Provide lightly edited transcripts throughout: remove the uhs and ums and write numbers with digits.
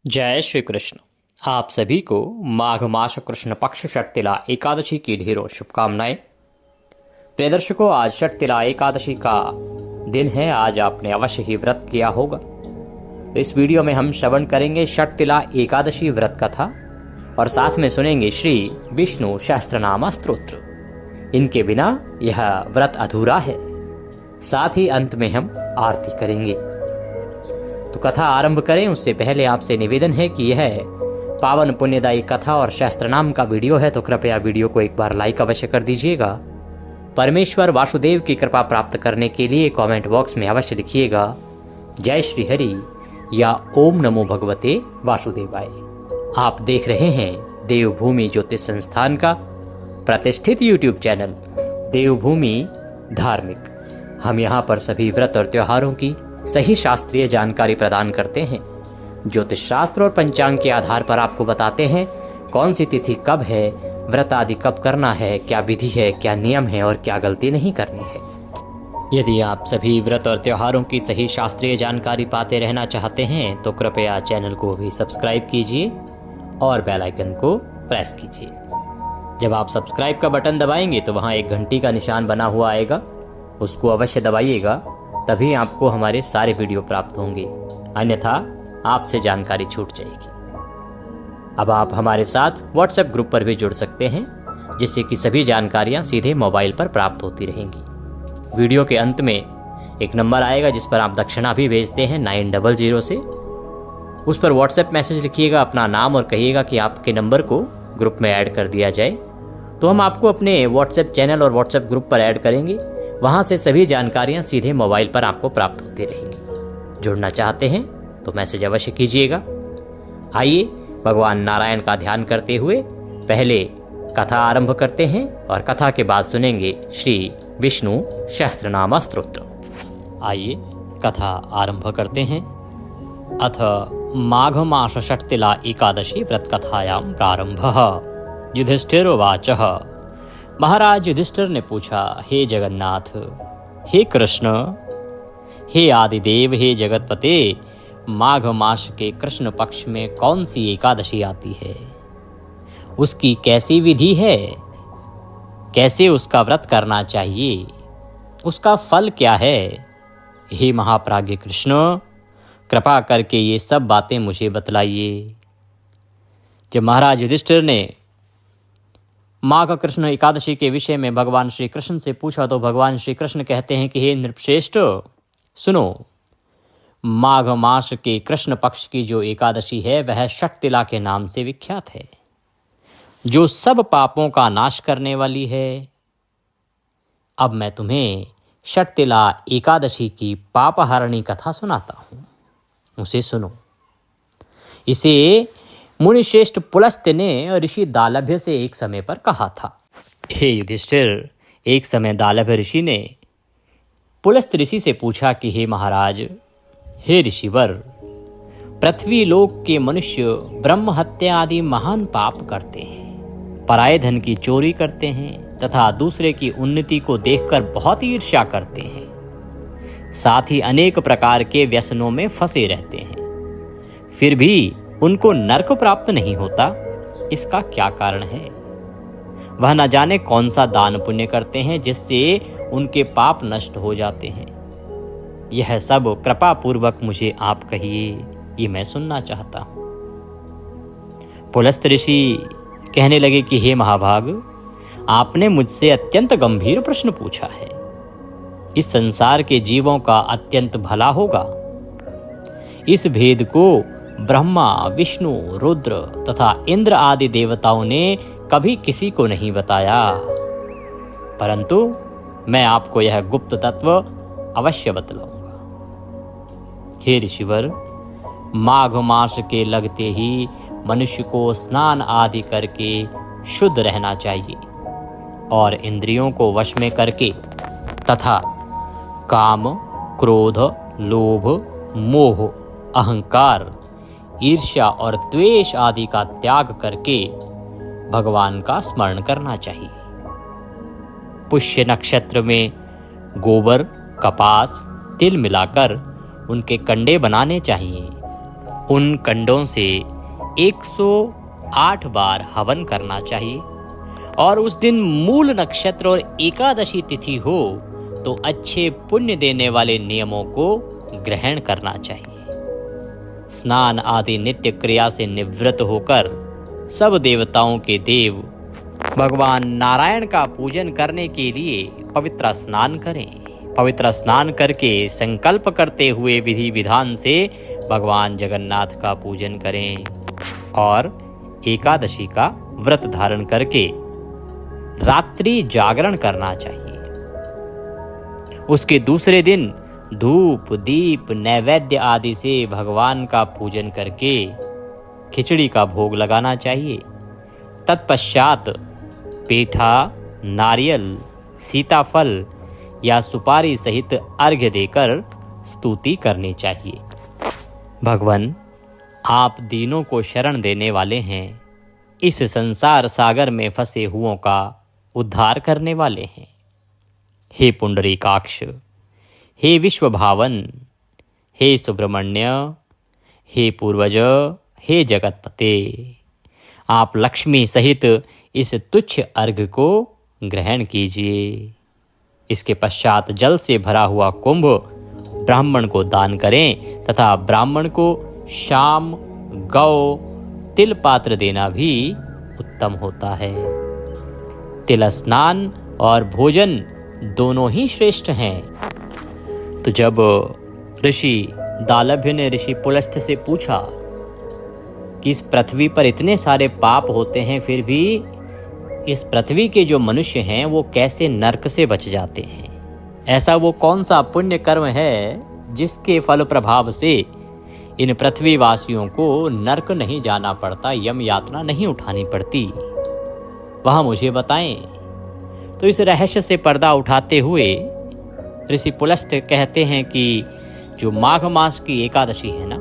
जय श्री कृष्ण। आप सभी को माघ मास कृष्ण पक्ष षटतिला एकादशी की ढेरों शुभकामनाएं। प्रिय दर्शकों, आज षटतिला एकादशी का दिन है। आज आपने अवश्य ही व्रत किया होगा। तो इस वीडियो में हम श्रवण करेंगे षटतिला एकादशी व्रत कथा और साथ में सुनेंगे श्री विष्णु सहस्त्रनाम स्तोत्र। इनके बिना यह व्रत अधूरा है। साथ ही अंत में हम आरती करेंगे। तो कथा आरंभ करें उससे पहले आपसे निवेदन है कि यह पावन पुण्यदायी कथा और शास्त्रनाम का वीडियो है, तो कृपया वीडियो को एक बार लाइक अवश्य कर दीजिएगा। परमेश्वर वासुदेव की कृपा प्राप्त करने के लिए कमेंट बॉक्स में अवश्य लिखिएगा जय श्री हरि या ओम नमो भगवते वासुदेवाय। आप देख रहे हैं देवभूमि ज्योतिष संस्थान का प्रतिष्ठित यूट्यूब चैनल देवभूमि धार्मिक। हम यहाँ पर सभी व्रत और त्योहारों की सही शास्त्रीय जानकारी प्रदान करते हैं। ज्योतिष शास्त्र और पंचांग के आधार पर आपको बताते हैं कौन सी तिथि कब है, व्रत आदि कब करना है, क्या विधि है, क्या नियम है और क्या गलती नहीं करनी है। यदि आप सभी व्रत और त्योहारों की सही शास्त्रीय जानकारी पाते रहना चाहते हैं तो कृपया चैनल को भी सब्सक्राइब कीजिए और बेल आइकन को प्रेस कीजिए। जब आप सब्सक्राइब का बटन दबाएंगे तो वहाँ एक घंटी का निशान बना हुआ आएगा, उसको अवश्य दबाइएगा, तभी आपको हमारे सारे वीडियो प्राप्त होंगे, अन्यथा आपसे जानकारी छूट जाएगी। अब आप हमारे साथ व्हाट्सएप ग्रुप पर भी जुड़ सकते हैं, जिससे कि सभी जानकारियां सीधे मोबाइल पर प्राप्त होती रहेंगी। वीडियो के अंत में एक नंबर आएगा जिस पर आप दक्षिणा भी भेजते हैं 900 से। उस पर व्हाट्सएप मैसेज लिखिएगा अपना नाम और कहिएगा कि आपके नंबर को ग्रुप में ऐड कर दिया जाए, तो हम आपको अपने व्हाट्सएप चैनल और व्हाट्सएप ग्रुप पर ऐड करेंगे। वहाँ से सभी जानकारियाँ सीधे मोबाइल पर आपको प्राप्त होती रहेंगी। जुड़ना चाहते हैं तो मैसेज अवश्य कीजिएगा। आइए भगवान नारायण का ध्यान करते हुए पहले कथा आरंभ करते हैं और कथा के बाद सुनेंगे श्री विष्णु सहस्त्रनाम स्तोत्र। आइए कथा आरंभ करते हैं। अथ माघ मास षटतिला एकादशी व्रत कथायां प्रारंभः। युधिष्ठिरोवाचः। महाराज युधिष्ठिर ने पूछा, हे जगन्नाथ, हे कृष्ण, हे आदिदेव, हे जगतपते, माघ मास के कृष्ण पक्ष में कौन सी एकादशी आती है? उसकी कैसी विधि है? कैसे उसका व्रत करना चाहिए? उसका फल क्या है? हे महाप्राज्ञ कृष्ण, कृपा करके ये सब बातें मुझे बतलाइए। जब महाराज युधिष्ठिर ने माघ कृष्ण एकादशी के विषय में भगवान श्री कृष्ण से पूछा तो भगवान श्री कृष्ण कहते हैं कि हे नृपश्रेष्ठ, सुनो, माघ मास के कृष्ण पक्ष की जो एकादशी है वह षटतिला के नाम से विख्यात है, जो सब पापों का नाश करने वाली है। अब मैं तुम्हें षटतिला एकादशी की पापहारिणी कथा सुनाता हूँ, उसे सुनो। इसे मुनिश्रेष्ठ पुलस्त्य ने ऋषि दालभ्य से एक समय पर कहा था। हे युधिष्ठिर, एक समय दालभ्य ऋषि ने पुलस्त्य ऋषि से पूछा कि हे महाराज, हे ऋषिवर, पृथ्वी लोक के मनुष्य ब्रह्म हत्या आदि महान पाप करते हैं, पराये धन की चोरी करते हैं तथा दूसरे की उन्नति को देखकर बहुत ईर्ष्या करते हैं। साथ ही अनेक प्रकार के व्यसनों में फंसे रहते हैं, फिर भी उनको नरक प्राप्त नहीं होता। इसका क्या कारण है? वह न जाने कौन सा दान पुण्य करते हैं जिससे उनके पाप नष्ट हो जाते हैं। यह सब कृपा पूर्वक मुझे आप कहिए, ये मैं सुनना चाहता हूं। पुलस्त्य ऋषि कहने लगे कि हे महाभाग, आपने मुझसे अत्यंत गंभीर प्रश्न पूछा है। इस संसार के जीवों का अत्यंत भला होगा। इस भेद को ब्रह्मा, विष्णु, रुद्र तथा इंद्र आदि देवताओं ने कभी किसी को नहीं बताया, परंतु मैं आपको यह गुप्त तत्व अवश्य बतलाऊंगा। हे ऋषिवर, माघ मास के लगते ही मनुष्य को स्नान आदि करके शुद्ध रहना चाहिए और इंद्रियों को वश में करके तथा काम, क्रोध, लोभ, मोह, अहंकार, ईर्ष्या और द्वेष आदि का त्याग करके भगवान का स्मरण करना चाहिए। पुष्य नक्षत्र में गोबर, कपास, तिल मिलाकर उनके कंडे बनाने चाहिए उन कंडों से 108 बार हवन करना चाहिए और उस दिन मूल नक्षत्र और एकादशी तिथि हो तो अच्छे पुण्य देने वाले नियमों को ग्रहण करना चाहिए। स्नान आदि नित्य क्रिया से निवृत्त होकर सब देवताओं के देव भगवान नारायण का पूजन करने के लिए पवित्र स्नान करें। पवित्र स्नान करके संकल्प करते हुए विधि विधान से भगवान जगन्नाथ का पूजन करें और एकादशी का व्रत धारण करके रात्रि जागरण करना चाहिए। उसके दूसरे दिन धूप दीप नैवेद्य आदि से भगवान का पूजन करके खिचड़ी का भोग लगाना चाहिए। तत्पश्चात पेठा नारियल सीताफल या सुपारी सहित अर्घ्य देकर स्तुति करनी चाहिए। भगवान, आप दीनों को शरण देने वाले हैं, इस संसार सागर में फंसे हुओं का उद्धार करने वाले हैं। हे पुंडरीकाक्ष, हे विश्वभावन, हे सुब्रमण्य, हे पूर्वज, हे जगतपते, आप लक्ष्मी सहित इस तुच्छ अर्घ्य को ग्रहण कीजिए। इसके पश्चात जल से भरा हुआ कुंभ ब्राह्मण को दान करें तथा ब्राह्मण को शाम गौ तिल पात्र देना भी उत्तम होता है। तिल स्नान और भोजन दोनों ही श्रेष्ठ हैं। तो जब ऋषि दालभ्य ने ऋषि पुलस्त्य से पूछा कि इस पृथ्वी पर इतने सारे पाप होते हैं, फिर भी इस पृथ्वी के जो मनुष्य हैं वो कैसे नरक से बच जाते हैं, ऐसा वो कौन सा पुण्य कर्म है जिसके फल प्रभाव से इन पृथ्वी वासियों को नरक नहीं जाना पड़ता, यम यातना नहीं उठानी पड़ती, वह मुझे बताएं। तो इस रहस्य से पर्दा उठाते हुए ऋषि पुलस्त्य कहते हैं कि जो माघ मास की एकादशी है ना,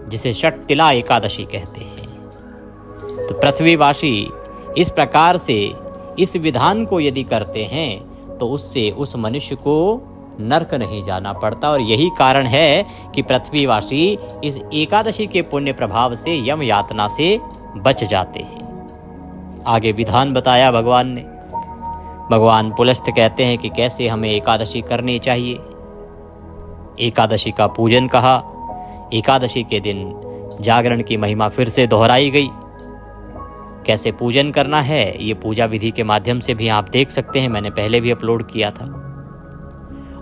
जिसे षटतिला एकादशी कहते हैं, तो पृथ्वीवासी इस प्रकार से इस विधान को यदि करते हैं तो उससे उस मनुष्य को नरक नहीं जाना पड़ता। और यही कारण है कि पृथ्वीवासी इस एकादशी के पुण्य प्रभाव से यम यातना से बच जाते हैं। आगे विधान बताया भगवान ने। भगवान पुलस्त्य कहते हैं कि कैसे हमें एकादशी करनी चाहिए। एकादशी का पूजन कहा। एकादशी के दिन जागरण की महिमा फिर से दोहराई गई। कैसे पूजन करना है ये पूजा विधि के माध्यम से भी आप देख सकते हैं, मैंने पहले भी अपलोड किया था।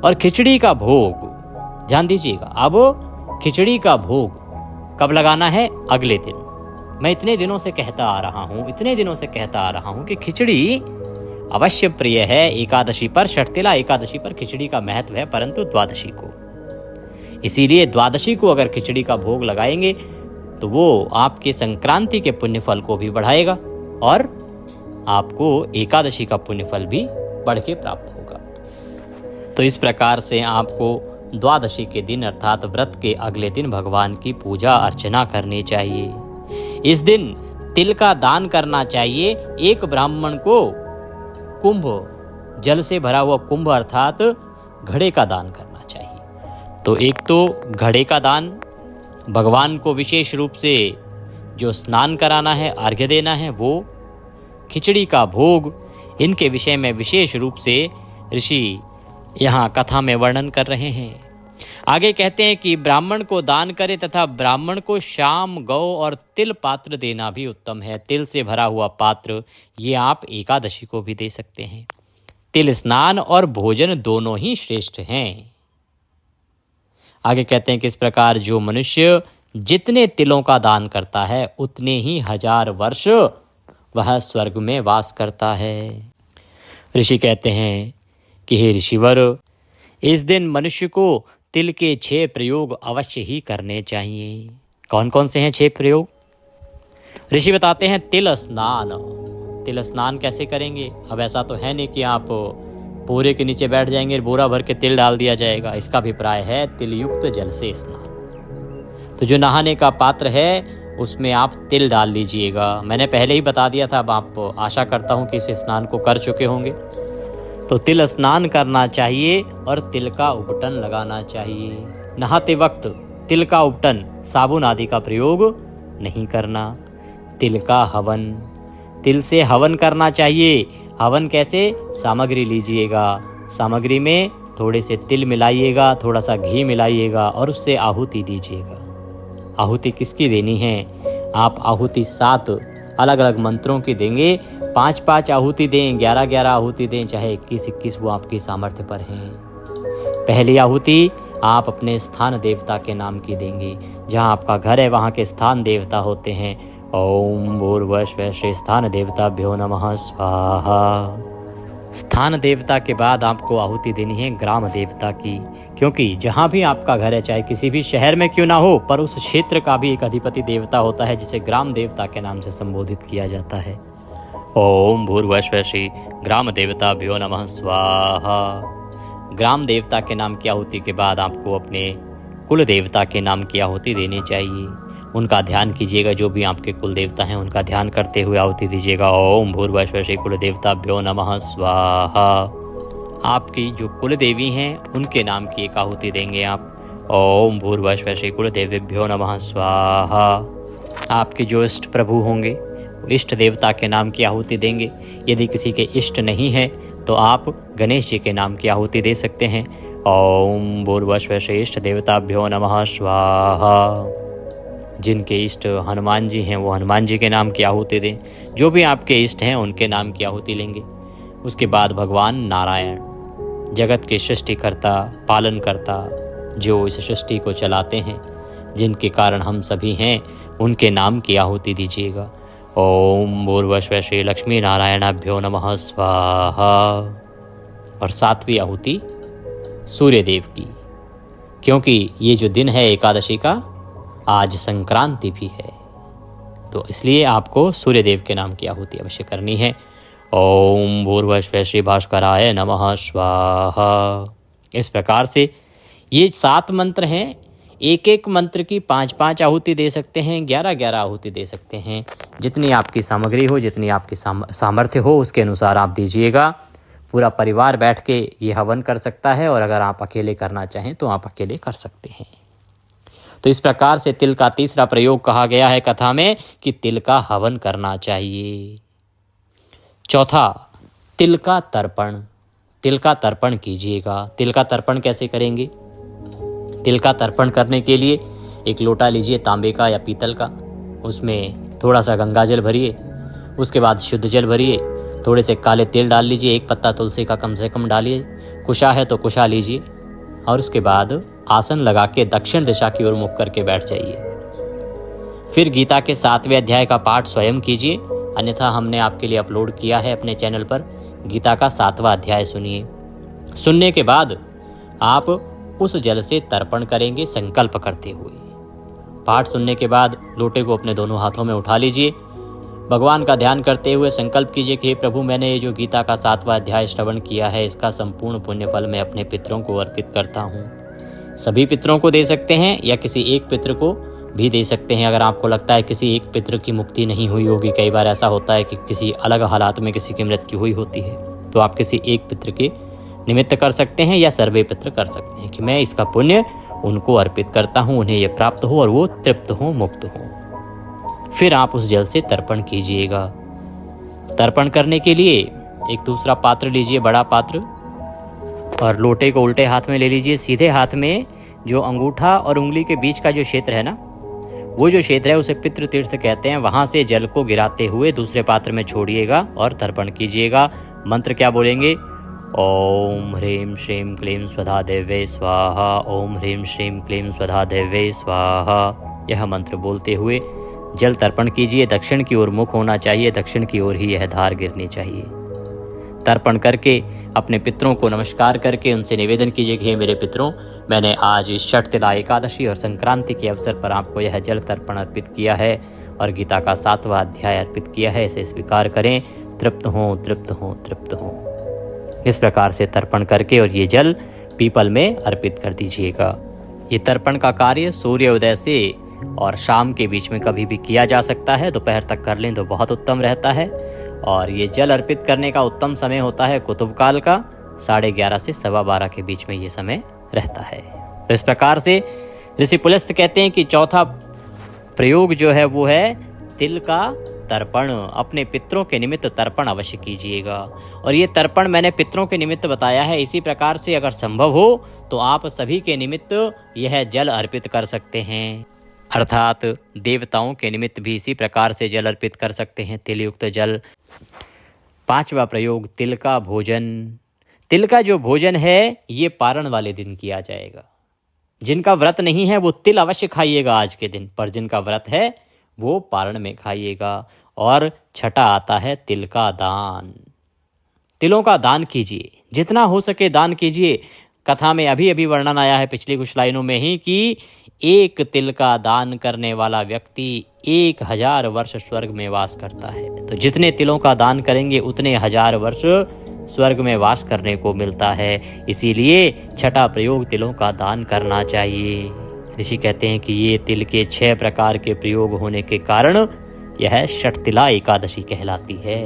और खिचड़ी का भोग ध्यान दीजिएगा। अब खिचड़ी का भोग कब लगाना है? अगले दिन। मैं इतने दिनों से कहता आ रहा हूं कि खिचड़ी अवश्य प्रिय है एकादशी पर, षटतिला एकादशी पर खिचड़ी का महत्व है, परंतु द्वादशी को। इसीलिए द्वादशी को अगर खिचड़ी का भोग लगाएंगे तो वो आपके संक्रांति के पुण्य फल को भी बढ़ाएगा और आपको एकादशी का पुण्य फल भी बढ़ के प्राप्त होगा। तो इस प्रकार से आपको द्वादशी के दिन अर्थात व्रत के अगले दिन भगवान की पूजा अर्चना करनी चाहिए। इस दिन तिल का दान करना चाहिए। एक ब्राह्मण को कुंभ, जल से भरा हुआ कुंभ अर्थात घड़े का दान करना चाहिए। तो एक तो घड़े का दान, भगवान को विशेष रूप से जो स्नान कराना है, अर्घ्य देना है, वो खिचड़ी का भोग, इनके विषय में विशेष रूप से ऋषि यहाँ कथा में वर्णन कर रहे हैं। आगे कहते हैं कि ब्राह्मण को दान करे तथा ब्राह्मण को शाम गौ और तिल पात्र देना भी उत्तम है। तिल से भरा हुआ पात्र ये आप एकादशी को भी दे सकते हैं। तिल स्नान और भोजन दोनों ही श्रेष्ठ हैं। आगे कहते हैं कि इस प्रकार जो मनुष्य जितने तिलों का दान करता है उतने ही 1000 वर्ष वह स्वर्ग में वास करता है। ऋषि कहते हैं कि हे ऋषिवर, इस दिन मनुष्य को तिल के 6 प्रयोग अवश्य ही करने चाहिए। कौन कौन से हैं 6 प्रयोग? ऋषि बताते हैं तिल स्नान। तिल स्नान कैसे करेंगे? अब ऐसा तो है नहीं कि आप पूरे के नीचे बैठ जाएंगे, बोरा भर के तिल डाल दिया जाएगा। इसका अभिप्राय है तिल युक्त जल से स्नान। तो जो नहाने का पात्र है उसमें आप तिल डाल लीजिएगा। मैंने पहले ही बता दिया था, अब आप आशा करता हूँ कि इस स्नान को कर चुके होंगे। तो तिल स्नान करना चाहिए और तिल का उपटन लगाना चाहिए। नहाते वक्त तिल का उपटन, साबुन आदि का प्रयोग नहीं करना। तिल का हवन, तिल से हवन करना चाहिए। हवन कैसे? सामग्री लीजिएगा, सामग्री में थोड़े से तिल मिलाइएगा, थोड़ा सा घी मिलाइएगा और उससे आहुति दीजिएगा। आहुति किसकी देनी है? आप आहुति 7 अलग अलग मंत्रों की देंगे। 5-5 आहुति दें, 11-11 आहुति दें, चाहे 21-21, वो आपकी सामर्थ्य पर हैं। पहली आहुति आप अपने स्थान देवता के नाम की देंगे। जहाँ आपका घर है वहाँ के स्थान देवता होते हैं। ओम भूर्भुवः स्थान देवताभ्यो नमः स्वाहा। स्थान देवता के बाद आपको आहुति देनी है ग्राम देवता की, क्योंकि जहाँ भी आपका घर है, चाहे किसी भी शहर में क्यों ना हो, पर उस क्षेत्र का भी एक अधिपति देवता होता है जिसे ग्राम देवता के नाम से संबोधित किया जाता है। ओम भूर्भुवः ग्राम देवताभ्यो नमः स्वाहा। ग्राम देवता के नाम की आहुति के बाद आपको अपने कुल देवता के नाम की आहुति देनी चाहिए। उनका ध्यान कीजिएगा, जो भी आपके कुल देवता हैं उनका ध्यान करते हुए आहुति दीजिएगा। ओम भूर्भुवः कुल देवताभ्यो नमः स्वाहा। आपकी जो कुल देवी हैं उनके नाम की एक आहुति देंगे आप। ओम भूर्भुवः कुल देवेभ्यो नमः स्वाहा। आपके जो इष्ट प्रभु होंगे इष्ट देवता के नाम की आहुति देंगे। यदि किसी के इष्ट नहीं है तो आप गणेश जी के नाम की आहुति दे सकते हैं। ओम भूर्भुवः इष्ट देवताभ्यो नमः स्वाहा। जिनके इष्ट हनुमान जी हैं वो हनुमान जी के नाम की आहुति दें। जो भी आपके इष्ट हैं उनके नाम की आहुति लेंगे। उसके बाद भगवान नारायण, जगत के सृष्टिकर्ता, पालनकर्ता, जो इस सृष्टि को चलाते हैं, जिनके कारण हम सभी हैं, उनके नाम की आहुति दीजिएगा। ओम भूर्भुवः लक्ष्मी नारायणाभ्यो नमः स्वाहा। और 7वीं आहुति सूर्य देव की, क्योंकि ये जो दिन है एकादशी का, आज संक्रांति भी है, तो इसलिए आपको सूर्य देव के नाम की आहुति अवश्य करनी है। ओम भूर्भुवः भास्कराय नमः स्वाहा। इस प्रकार से ये 7 मंत्र हैं। एक एक मंत्र की 5-5 आहुति दे सकते हैं, 11-11 आहुति दे सकते हैं। जितनी आपकी सामग्री हो, जितनी आपकी सामर्थ्य हो, उसके अनुसार आप दीजिएगा। पूरा परिवार बैठ के ये हवन कर सकता है, और अगर आप अकेले करना चाहें तो आप अकेले कर सकते हैं। तो इस प्रकार से तिल का तीसरा प्रयोग कहा गया है कथा में कि तिल का हवन करना चाहिए। चौथा, तिल का तर्पण। तिल का तर्पण कीजिएगा। तिल का तर्पण कैसे करेंगे? तिल का तर्पण करने के लिए एक लोटा लीजिए, तांबे का या पीतल का। उसमें थोड़ा सा गंगा जल भरिए, उसके बाद शुद्ध जल भरिए, थोड़े से काले तिल डाल लीजिए, 1 पत्ता तुलसी का कम से कम डालिए, कुशा है तो कुशा लीजिए, और उसके बाद आसन लगा के दक्षिण दिशा की ओर मुख करके बैठ जाइए। फिर गीता के 7वें अध्याय का पाठ स्वयं कीजिए, अन्यथा हमने आपके लिए अपलोड किया है अपने चैनल पर। गीता का 7वां अध्याय सुनिए। सुनने के बाद आप उस जल से तर्पण करेंगे संकल्प करते हुए। पाठ सुनने के बाद लोटे को अपने दोनों हाथों में उठा लीजिए। भगवान का ध्यान करते हुए संकल्प कीजिए कि हे प्रभु, मैंने ये जो गीता का 7वां अध्याय श्रवण किया है, इसका संपूर्ण पुण्य फल मैं अपने पितरों को अर्पित करता हूँ। सभी पितरों को दे सकते हैं या किसी एक पितर को भी दे सकते हैं। अगर आपको लगता है किसी एक पितर की मुक्ति नहीं हुई होगी, कई बार ऐसा होता है कि किसी अलग हालात में किसी की मृत्यु हुई होती है, तो आप किसी एक पितर के निमित्त कर सकते हैं या सर्वे पितर कर सकते हैं कि मैं इसका पुण्य उनको अर्पित करता हूँ, उन्हें ये प्राप्त हो और वो तृप्त हो, मुक्त हो। फिर आप उस जल से तर्पण कीजिएगा। तर्पण करने के लिए एक दूसरा पात्र लीजिए, बड़ा पात्र, और लोटे को उल्टे हाथ में ले लीजिए। सीधे हाथ में जो अंगूठा और उंगली के बीच का जो क्षेत्र है ना, वो जो क्षेत्र है उसे पितृ तीर्थ कहते हैं। वहां से जल को गिराते हुए दूसरे पात्र में छोड़िएगा और तर्पण कीजिएगा। मंत्र क्या बोलेंगे? ओम ह्रीं श्रीं क्लीं स्वधा देवे स्वाहा, ओम ह्रीं श्रीं क्लीं स्वधा देवे स्वाहा। यह मंत्र बोलते हुए जल तर्पण कीजिए। दक्षिण की ओर मुख होना चाहिए, दक्षिण की ओर ही यह धार गिरनी चाहिए। तर्पण करके अपने पितरों को नमस्कार करके उनसे निवेदन कीजिए कि हे मेरे पितरों, मैंने आज इस षटतिला एकादशी और संक्रांति के अवसर पर आपको यह जल तर्पण अर्पित किया है और गीता का 7वां अध्याय अर्पित किया है, इसे स्वीकार करें। तृप्त हों, तृप्त हों, तृप्त हों। इस प्रकार से तर्पण करके और ये जल पीपल में अर्पित कर दीजिएगा। ये तर्पण का कार्य सूर्योदय से और शाम के बीच में कभी भी किया जा सकता है। दोपहर तक कर लें तो बहुत उत्तम रहता है। और ये जल अर्पित करने का उत्तम समय होता है कुतुब काल का 11:30 से 12:15 के बीच में ये समय रहता है। तो इस प्रकार से ऋषि पुलस्त कहते हैं कि चौथा प्रयोग जो है वो है तिल का तर्पण। अपने पितरों के निमित्त तर्पण अवश्य कीजिएगा। और ये तर्पण मैंने पितरों के निमित्त बताया है। इसी प्रकार से अगर संभव हो तो आप सभी के निमित्त यह जल अर्पित कर सकते हैं, अर्थात देवताओं के निमित्त भी इसी प्रकार से जल अर्पित कर सकते हैं, तिल युक्त जल। पांचवा प्रयोग तिल का भोजन। तिल का जो भोजन है ये पारण वाले दिन किया जाएगा। जिनका व्रत नहीं है वो तिल अवश्य खाइएगा आज के दिन, पर जिनका व्रत है वो पारण में खाइएगा। और छठा आता है तिल का दान। तिलों का दान कीजिए, जितना हो सके दान कीजिए। कथा में अभी अभी वर्णन आया है पिछली कुछ लाइनों में ही कि एक तिल का दान करने वाला व्यक्ति 1000 वर्ष स्वर्ग में वास करता है। तो जितने तिलों का दान करेंगे उतने 1000 वर्ष स्वर्ग में वास करने को मिलता है। इसीलिए छठा प्रयोग तिलों का दान करना चाहिए। ऋषि कहते हैं कि ये तिल के 6 प्रकार के प्रयोग होने के कारण यह षटतिला एकादशी कहलाती है।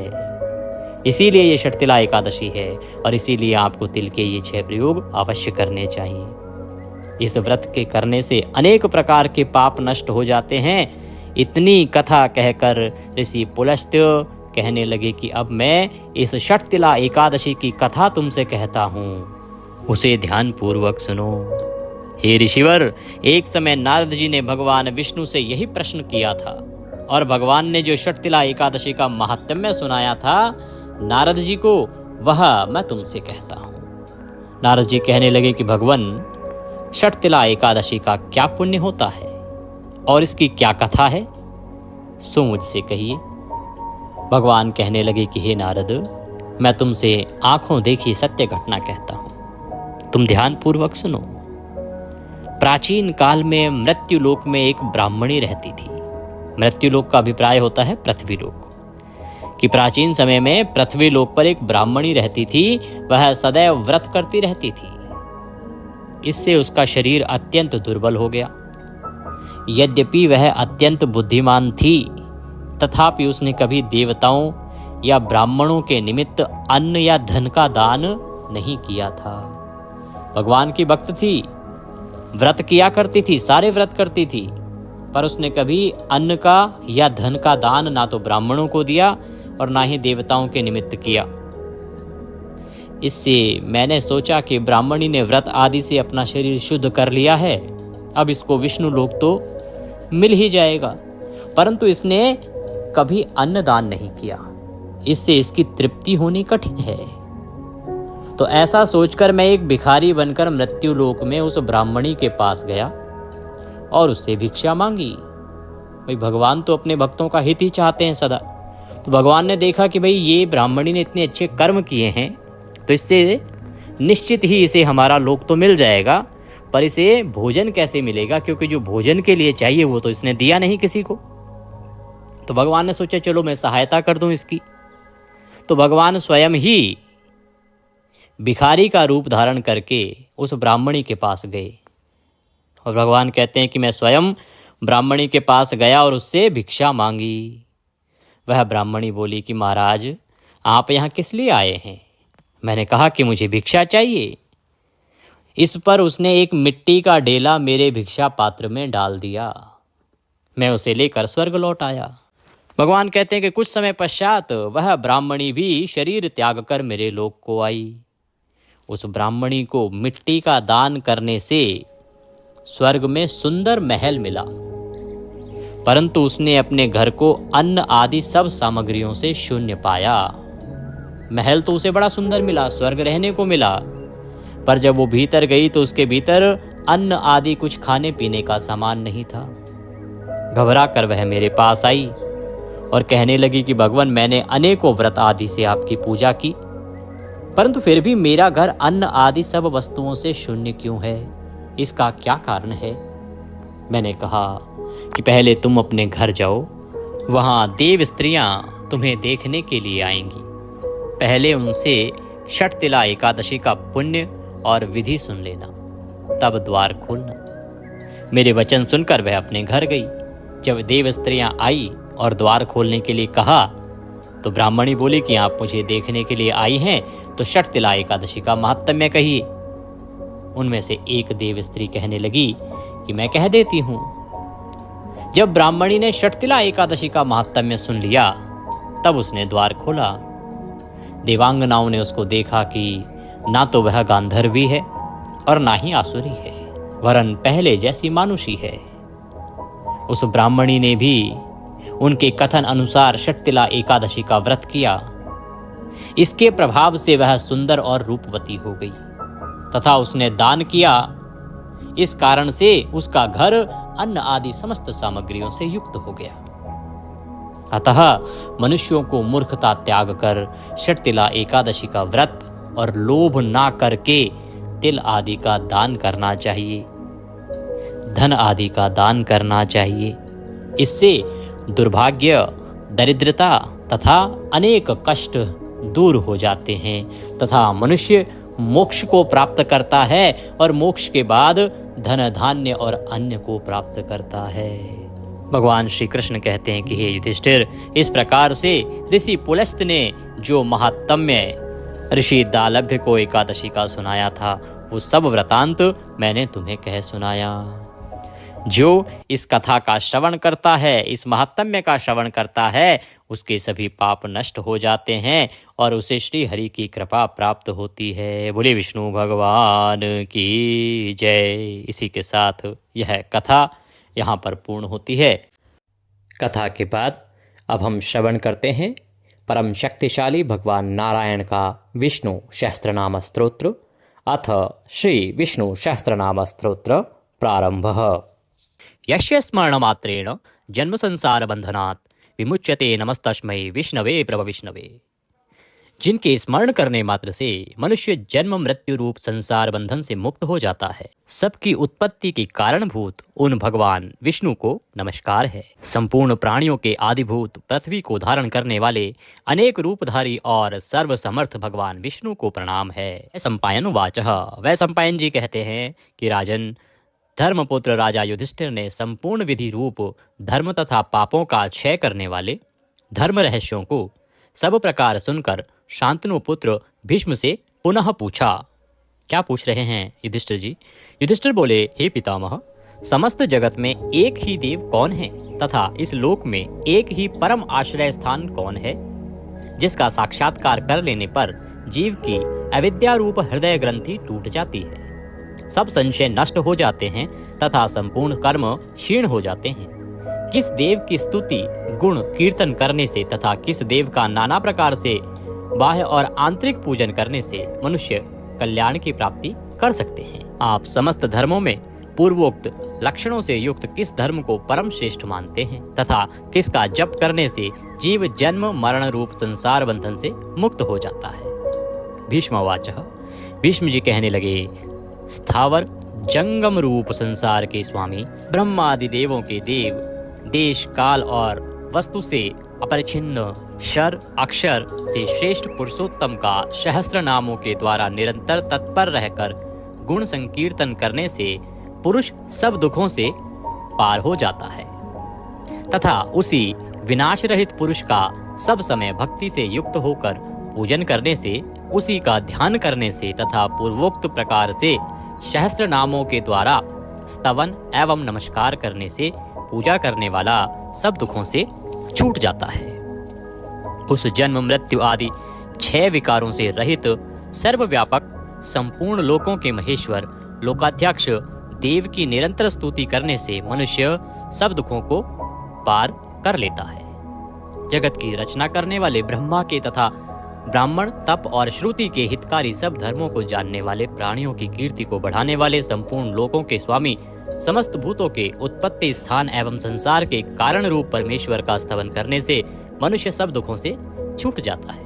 इसीलिए ये षटतिला एकादशी है और इसीलिए आपको तिल के ये 6 प्रयोग अवश्य करने चाहिए। इस व्रत के करने से अनेक प्रकार के पाप नष्ट हो जाते हैं। इतनी कथा कहकर ऋषि पुलस्त कहने लगे कि अब मैं इस षटतिला एकादशी की कथा तुमसे कहता हूँ, उसे ध्यान पूर्वक सुनो। हे ऋषिवर, एक समय नारद जी ने भगवान विष्णु से यही प्रश्न किया था और भगवान ने जो षटतिला एकादशी का महात्म्य सुनाया था नारद जी को, वह मैं तुमसे कहता हूँ। नारद जी कहने लगे कि भगवान, षटतिला एकादशी का क्या पुण्य होता है और इसकी क्या कथा है, सो मुझसे कहिए। भगवान कहने लगे कि हे नारद, मैं तुमसे आंखों देखी सत्य घटना कहता हूं, तुम ध्यान पूर्वक सुनो। प्राचीन काल में मृत्युलोक में एक ब्राह्मणी रहती थी। मृत्युलोक का अभिप्राय होता है पृथ्वीलोक, कि प्राचीन समय में पृथ्वीलोक पर एक ब्राह्मणी रहती थी। वह सदैव व्रत करती रहती थी। इससे उसका शरीर अत्यंत दुर्बल हो गया। यद्यपि वह अत्यंत बुद्धिमान थी, तथापि उसने कभी देवताओं या ब्राह्मणों के निमित्त अन्न या धन का दान नहीं किया था। भगवान की भक्त थी, व्रत किया करती थी, सारे व्रत करती थी, पर उसने कभी अन्न का या धन का दान ना तो ब्राह्मणों को दिया और ना ही देवताओं के निमित्त किया। इससे मैंने सोचा कि ब्राह्मणी ने व्रत आदि से अपना शरीर शुद्ध कर लिया है, अब इसको विष्णु लोक तो मिल ही जाएगा, परंतु इसने कभी अन्न दान नहीं किया, इससे इसकी तृप्ति होनी कठिन है। तो ऐसा सोचकर मैं एक भिखारी बनकर मृत्यु लोक में उस ब्राह्मणी के पास गया और उससे भिक्षा मांगी। भाई भगवान तो अपने भक्तों का हित ही चाहते हैं सदा। तो भगवान ने देखा कि भाई ये ब्राह्मणी ने इतने अच्छे कर्म किए हैं, तो इससे निश्चित ही इसे हमारा लोक तो मिल जाएगा, पर इसे भोजन कैसे मिलेगा, क्योंकि जो भोजन के लिए चाहिए वो तो इसने दिया नहीं किसी को। तो भगवान ने सोचा चलो मैं सहायता कर दूं इसकी। तो भगवान स्वयं ही भिखारी का रूप धारण करके उस ब्राह्मणी के पास गए और भगवान कहते हैं कि मैं स्वयं ब्राह्मणी के पास गया और उससे भिक्षा मांगी। वह ब्राह्मणी बोली कि महाराज, आप यहाँ किस लिए आए हैं? मैंने कहा कि मुझे भिक्षा चाहिए। इस पर उसने एक मिट्टी का डेला मेरे भिक्षा पात्र में डाल दिया। मैं उसे लेकर स्वर्ग लौट आया। भगवान कहते हैं कि कुछ समय पश्चात वह ब्राह्मणी भी शरीर त्याग कर मेरे लोक को आई। उस ब्राह्मणी को मिट्टी का दान करने से स्वर्ग में सुंदर महल मिला, परंतु उसने अपने घर को अन्न आदि सब सामग्रियों से शून्य पाया। महल तो उसे बड़ा सुंदर मिला, स्वर्ग रहने को मिला, पर जब वो भीतर गई तो उसके भीतर अन्न आदि कुछ खाने पीने का सामान नहीं था। घबरा कर वह मेरे पास आई और कहने लगी कि भगवान, मैंने अनेकों व्रत आदि से आपकी पूजा की, परंतु फिर भी मेरा घर अन्न आदि सब वस्तुओं से शून्य क्यों है? इसका क्या कारण है? मैंने कहा कि पहले तुम अपने घर जाओ, वहां देव स्त्रियां तुम्हें देखने के लिए आएंगी। पहले उनसे षटतिला एकादशी का पुण्य और विधि सुन लेना, तब द्वार खोलना। मेरे वचन सुनकर वह अपने घर गई। जब देव स्त्रियां आई और द्वार खोलने के लिए कहा तो ब्राह्मणी बोली कि आप मुझे देखने के लिए आई हैं तो षटतिला एकादशी का महात्म्य कहिए। उनमें से एक देव स्त्री कहने लगी कि मैं कह देती हूँ। जब ब्राह्मणी ने षटतिला एकादशी का महात्म्य सुन लिया तब उसने द्वार खोला। देवांगनाओं ने उसको देखा कि ना तो वह गांधर्वी है और ना ही आसुरी है, वरन पहले जैसी मानुषी है। उस ब्राह्मणी ने भी उनके कथन अनुसार षटतिला एकादशी का व्रत किया। इसके प्रभाव से वह सुंदर और रूपवती हो गई तथा उसने दान किया। इस कारण से उसका घर अन्न आदि समस्त सामग्रियों से युक्त हो गया। अतः मनुष्यों को मूर्खता त्याग कर षटतिला एकादशी का व्रत और लोभ ना करके तिल आदि का दान करना चाहिए, धन आदि का दान करना चाहिए। इससे दुर्भाग्य, दरिद्रता तथा अनेक कष्ट दूर हो जाते हैं तथा मनुष्य मोक्ष को प्राप्त करता है और मोक्ष के बाद धन धान्य और अन्य को प्राप्त करता है। भगवान श्री कृष्ण कहते हैं कि हे युधिष्ठिर, इस प्रकार से ऋषि पुलस्त ने जो महात्म्य ऋषि दालभ्य को एकादशी का सुनाया था वो सब वृतांत मैंने तुम्हें कह सुनाया। जो इस कथा का श्रवण करता है, इस महात्म्य का श्रवण करता है, उसके सभी पाप नष्ट हो जाते हैं और उसे श्री हरि की कृपा प्राप्त होती है। बोले विष्णु भगवान की जय। इसी के साथ यह कथा यहाँ पर पूर्ण होती है। कथा के बाद अब हम श्रवण करते हैं परम शक्तिशाली भगवान नारायण का विष्णु सहस्त्रनाम स्तोत्र अथ श्री विष्णु सहस्त्रनाम स्तोत्र प्रारंभः। यस्य स्मरणमात्रेण जन्म संसार बंधनात् विमुच्यते नमस्तस्मै विष्णवे प्रभविष्णवे। जिनके स्मरण करने मात्र से मनुष्य जन्म मृत्यु रूप संसार बंधन से मुक्त हो जाता है, सबकी उत्पत्ति के कारणभूत उन भगवान विष्णु को नमस्कार है। संपूर्ण प्राणियों के आदिभूत पृथ्वी को धारण करने वाले अनेक रूपधारी और सर्वसमर्थ भगवान विष्णु को प्रणाम है। सम्पायन वाचः। वह सम्पायन जी कहते हैं कि राजन, धर्मपुत्र राजा युधिष्ठिर ने संपूर्ण विधि रूप धर्म तथा पापों का क्षय करने वाले धर्म रहस्यों को सब प्रकार सुनकर शांतनु पुत्र भीष्म से पुनः पूछा। क्या पूछ रहे हैं युधिष्ठिर जी? युधिष्ठिर बोले, हे पितामह, समस्त जगत में एक ही देव कौन है तथा इस लोक में एक ही परम आश्रय स्थान कौन है, जिसका साक्षात्कार कर लेने पर जीव की अविद्या रूप हृदय ग्रंथि टूट जाती है, सब संशय नष्ट हो जाते हैं तथा संपूर्ण कर्म क्षीण हो जाते हैं। किस देव की स्तुति गुण कीर्तन करने से तथा किस देव का नाना प्रकार से बाह्य और आंतरिक पूजन करने से मनुष्य कल्याण की प्राप्ति कर सकते हैं। आप समस्त धर्मों में पूर्वोक्त लक्षणों से युक्त किस धर्म को परम श्रेष्ठ मानते हैं तथा किसका जप करने से जीव जन्म मरण रूप संसार बंधन से मुक्त हो जाता है। भीष्मवाचः। भीष्म जी कहने लगे, स्थावर जंगम रूप संसार के स्वामी ब्रह्मादि देवों के देव, देश काल और वस्तु से अपरिछिन्न क्षर अक्षर से श्रेष्ठ पुरुषोत्तम का सहस्त्र नामों के द्वारा निरंतर तत्पर रहकर गुण संकीर्तन करने से पुरुष सब दुखों से पार हो जाता है तथा उसी विनाश रहित पुरुष का सब समय भक्ति से युक्त होकर पूजन करने से, उसी का ध्यान करने से तथा पूर्वोक्त प्रकार से सहस्त्र नामों के द्वारा स्तवन एवं नमस्कार करने से पूजा करने वाला सब दुखों से छूट जाता है। उस जन्म मृत्यु आदि 6 विकारों से रहित सर्वव्यापक संपूर्ण लोकों के महेश्वर लोकाध्यक्ष देव की निरंतर स्तुति करने से मनुष्य सब दुखों को पार कर लेता है। जगत की रचना करने वाले ब्रह्मा के तथा ब्राह्मण तप और श्रुति के हितकारी सब धर्मों को जानने वाले, प्राणियों की कीर्ति को बढ़ाने वाले, संपूर्ण लोकों के स्वामी, समस्त भूतों के उत्पत्ति स्थान एवं संसार के कारण रूप परमेश्वर का स्तवन करने से मनुष्य सब दुखों से छूट जाता है।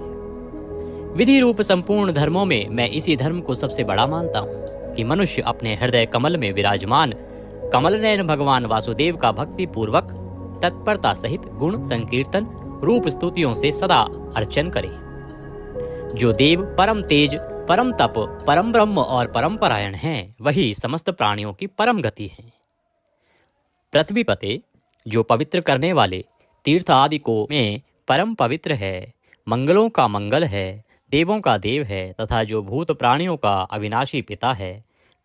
विधि रूप संपूर्ण धर्मों में मैं इसी धर्म को सबसे बड़ा मानता हूँ कि मनुष्य अपने हृदय कमल में विराजमान कमल नयन भगवान वासुदेव का भक्ति पूर्वक तत्परता सहित गुण संकीर्तन रूप स्तुतियों से सदा अर्चन करे। जो देव परम तेज, परम तप, परम ब्रह्म और परम परायण हैं, वही समस्त प्राणियों की परम गति है। पृथ्वी पते जो पवित्र करने वाले तीर्थ आदि को में परम पवित्र है, मंगलों का मंगल है, देवों का देव है तथा जो भूत प्राणियों का अविनाशी पिता है,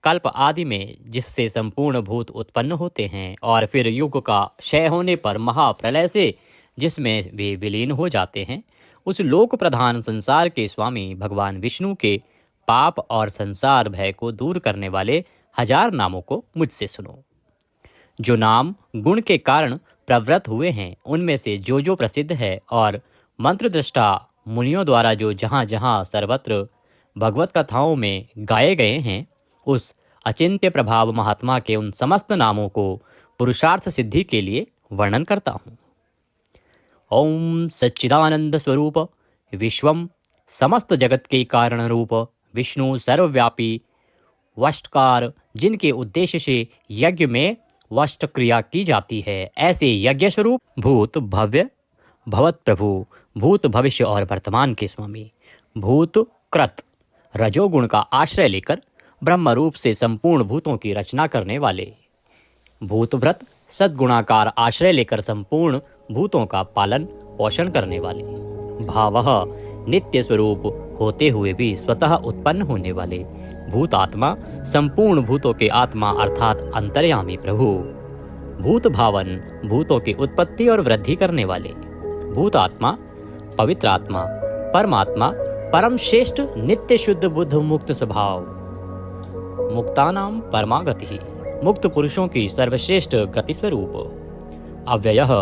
कल्प आदि में जिससे संपूर्ण भूत उत्पन्न होते हैं और फिर युग का क्षय होने पर महाप्रलय से जिसमें वे विलीन हो जाते हैं, उस लोक प्रधान संसार के स्वामी भगवान विष्णु के पाप और संसार भय को दूर करने वाले 1000 नामों को मुझसे सुनो। जो नाम गुण के कारण प्रवृत्त हुए हैं, उनमें से जो प्रसिद्ध है और मंत्र दृष्टा मुनियों द्वारा जो जहाँ जहाँ सर्वत्र भगवत कथाओं में गाए गए हैं, उस अचिंत्य प्रभाव महात्मा के उन समस्त नामों को पुरुषार्थ सिद्धि के लिए वर्णन करता हूँ। ओम सच्चिदानंद स्वरूप विश्वम, समस्त जगत के कारण रूप विष्णु सर्वव्यापी वष्टकार, जिनके उद्देश्य से यज्ञ में वष्ट क्रिया की जाती है, ऐसे यज्ञ स्वरूप भूत भव्य भवत प्रभु, भूत भविष्य और वर्तमान के स्वामी, भूत कृत रजोगुण का आश्रय लेकर ब्रह्म रूप से संपूर्ण भूतों की रचना करने वाले, भूतभृत सद्गुणाकार आश्रय लेकर संपूर्ण भूतों का पालन पोषण करने वाले, भावः नित्य स्वरूप होते हुए भी स्वतः उत्पन्न होने वाले, भूतात्मा संपूर्ण भूतों के आत्मा अर्थात अंतर्यामी प्रभु, भूत भावन भूतों की उत्पत्ति और वृद्धि करने वाले, भूतात्मा पवित्र आत्मा परमात्मा परम श्रेष्ठ नित्य शुद्ध बुद्ध मुक्त स्वभाव, मुक्तानाम परमागति, मुक्त पुरुषों की सर्वश्रेष्ठ गति स्वरूप, अव्ययः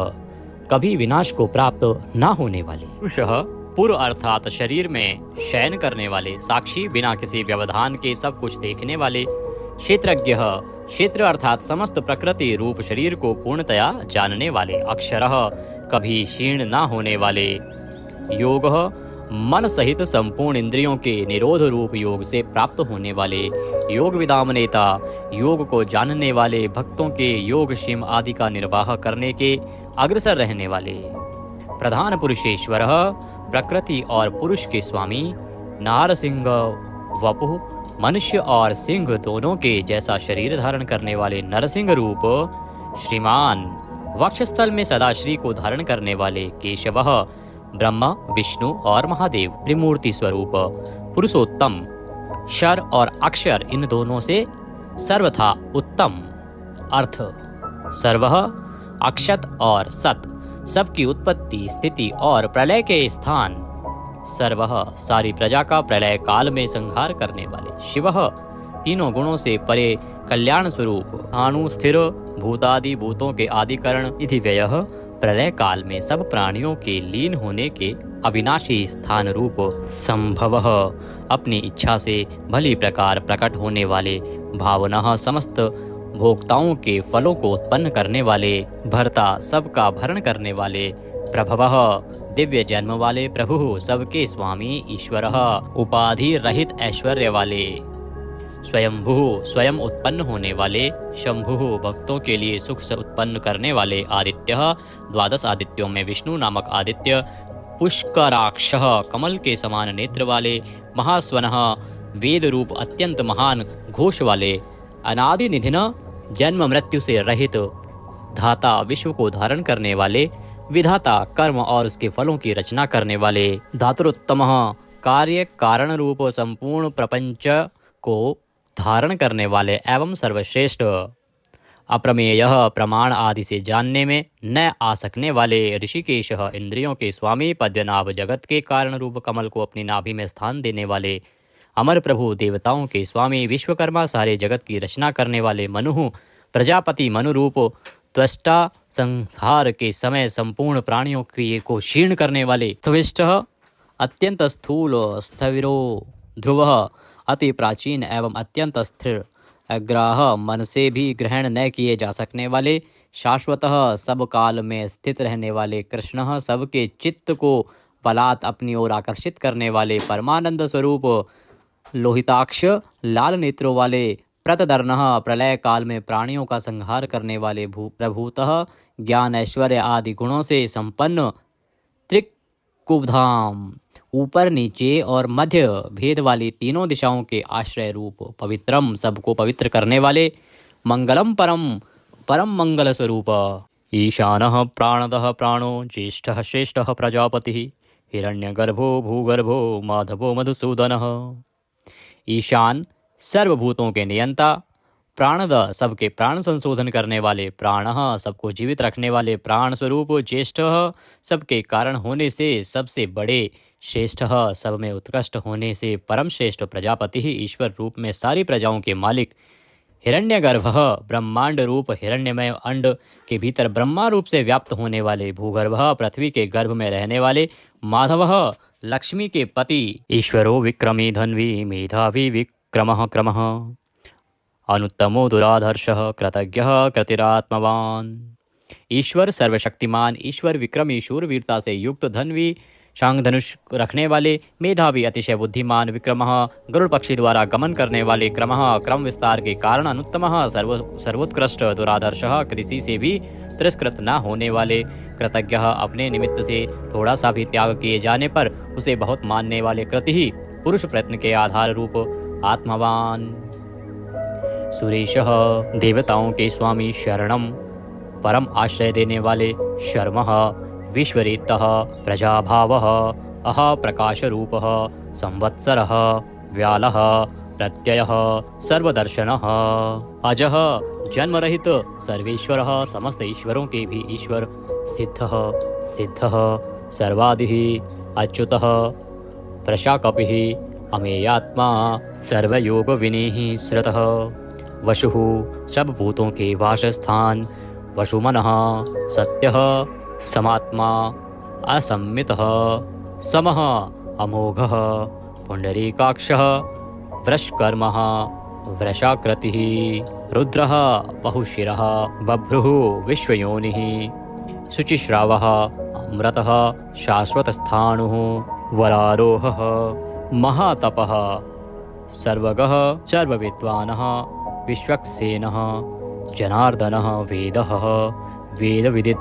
कभी विनाश को प्राप्त न होने वाले, पुरुषः पूर्व अर्थात शरीर में शयन करने वाले, साक्षी बिना किसी व्यवधान के सब कुछ देखने वाले, क्षेत्रज्ञः क्षेत्र अर्थात समस्त प्रकृति रूप शरीर को पूर्णतया जानने वाले, अक्षरः कभी क्षीण न होने वाले, योगः मन सहित संपूर्ण इंद्रियों के निरोध रूप योग से प्राप्त होने वाले, योग विदाम नेता योग को जानने वाले, भक्तों के योग क्षेम आदि का निर्वाह करने के अग्रसर रहने वाले, प्रधान पुरुषेश्वर प्रकृति और पुरुष के स्वामी, नारसिंह वपु मनुष्य और सिंह दोनों के जैसा शरीर धारण करने वाले नरसिंह रूप, श्रीमान वक्षस्थल में सदाश्री को धारण करने वाले, केशवः ब्रह्मा विष्णु और महादेव त्रिमूर्ति स्वरूप, पुरुषोत्तम क्षर और अक्षर इन दोनों से सर्वथा उत्तम, अर्थ सर्वः अक्षत और सत सबकी उत्पत्ति स्थिति और प्रलय के स्थान, सर्वः सारी प्रजा का प्रलय काल में संहार करने वाले, शिवः तीनों गुणों से परे कल्याण स्वरूप, अणु स्थिर भूतादि भूतों के आदिकरण, इति व्ययः प्रलय काल में सब प्राणियों के लीन होने के अविनाशी स्थान रूप, संभवः अपनी इच्छा से भली प्रकार प्रकट होने वाले, भावनः समस्त भोक्ताओं के फलों को उत्पन्न करने वाले, भर्ता सबका भरण करने वाले, प्रभवः दिव्य जन्म वाले प्रभु सबके स्वामी, ईश्वरः उपाधि रहित ऐश्वर्य वाले, स्वयंभू स्वयं उत्पन्न होने वाले, शंभु भक्तों के लिए सुख से उत्पन्न करने वाले, आदित्यः 12 आदित्यों में विष्णु नामक आदित्य, पुष्कराक्षः कमल के समान नेत्र वाले, महास्वनः वेद रूप अत्यंत महान घोष वाले, अनादि निधिन जन्म मृत्यु से रहित, धाता विश्व को धारण करने वाले, विधाता कर्म और उसके फलों की रचना करने वाले, धातुरोत्तमः कार्य कारण रूप संपूर्ण प्रपंच को धारण करने वाले एवं सर्वश्रेष्ठ, अप्रमेयः प्रमाण आदि से जानने में न आ सकने वाले, ऋषिकेशः इंद्रियों के स्वामी, पद्मनाभ जगत के कारण रूप कमल को अपनी नाभि में स्थान देने वाले, अमर प्रभु देवताओं के स्वामी, विश्वकर्मा सारे जगत की रचना करने वाले, मनु प्रजापति मनु रूप त्वष्टा, संहार के समय संपूर्ण प्राणियों को क्षीण करने वाले, त्विष्टः अत्यंत स्थूल, स्थविरो ध्रुवः अति प्राचीन एवं अत्यंत स्थिर, अग्राह मन से भी ग्रहण न किए जा सकने वाले, शाश्वतः सब काल में स्थित रहने वाले, कृष्णः सबके चित्त को बलात् अपनी ओर आकर्षित करने वाले, परमानंद स्वरूप, लोहिताक्ष लाल नेत्रों वाले, प्रतदर्णः प्रलय काल में प्राणियों का संहार करने वाले, प्रभूतः ज्ञान ऐश्वर्य आदि गुणों से संपन्न, त्रिकुबधाम ऊपर नीचे और मध्य भेद वाली तीनों दिशाओं के आश्रय रूप, पवित्रम सबको पवित्र करने वाले, मंगलम परम मंगल स्वरूप, ईशानः प्राणदः प्राणो, ज्येष्ठः श्रेष्ठः प्रजापतिः, हिरण्यगर्भो भूगर्भो, माधवो मधुसूदनः, ईशान सर्वभूतों के नियंता, प्राणद सबके प्राण संशोधन करने वाले, प्राणः सबको जीवित रखने वाले, प्राण स्वरूप, ज्येष्ठः सबके कारण होने से सबसे बड़े, श्रेष्ठः सब में उत्कृष्ट होने से परम श्रेष्ठ, प्रजापति ही ईश्वर रूप में सारी प्रजाओं के मालिक, हिरण्यगर्भः ब्रह्मांड रूप हिरण्यमय अंड के भीतर ब्रह्मा रूप से व्याप्त होने वाले, भूगर्भः पृथ्वी के गर्भ में रहने वाले, माधवः लक्ष्मी के पति, ईश्वरो विक्रमी धन्वी मेधावी विक्रमः क्रमः, अनुत्तमो दुराधर्षः कृतज्ञः कृतिरात्मवान। ईश्वर सर्वशक्तिमान, ईश्वर विक्रमी शूरवीरता से युक्त, धन्वी शांग धनुष रखने वाले, मेधावी अतिशय बुद्धिमान, विक्रमः गरुड़ पक्षी द्वारा गमन करने वाले, क्रमः क्रम विस्तार के कारण, अनुत्तमः सर्वोत्कृष्ट, दुरादर्शः किसी से भी तिरस्कृत न होने वाले, कृतज्ञः अपने निमित्त से थोड़ा सा भी त्याग किए जाने पर उसे बहुत मानने वाले, कृति ही पुरुष प्रयत्न के आधार रूप, आत्मवान। सुरेशः देवताओं के स्वामी, शरणम परम आश्रय देने वाले, शर्मः विश्वरेतः प्रजाभावः, अह प्रकाशरूपः, संवत्सरः व्यालः, प्रत्ययः सर्वदर्शनः, अजः जन्मरहित सर्वेश्वरः, समस्त ईश्वरों के भी ईश्वर, सिद्धः सिद्धः सर्वादिः, अच्युतः प्रशाकपिः, अमेयात्मा सर्वयोग विनीः श्रुतः, वशुः सब भूतों के वासस्थान, वशुमनः सत्यः समात्मा, असम्मितः समः अमोघः, पुंडरीकाक्षः वृषकर्मः वृषाकृतिः, रुद्रः बहुशिरः, बभ्रुः विश्वयोनिः, शुचिश्रावः अमृतः शाश्वतस्थाणुः, वरारोहः महातपः, सर्वगः सर्वविद्वानः, विश्वक्सेनः जनार्दनः, वेदः वेदविदित्,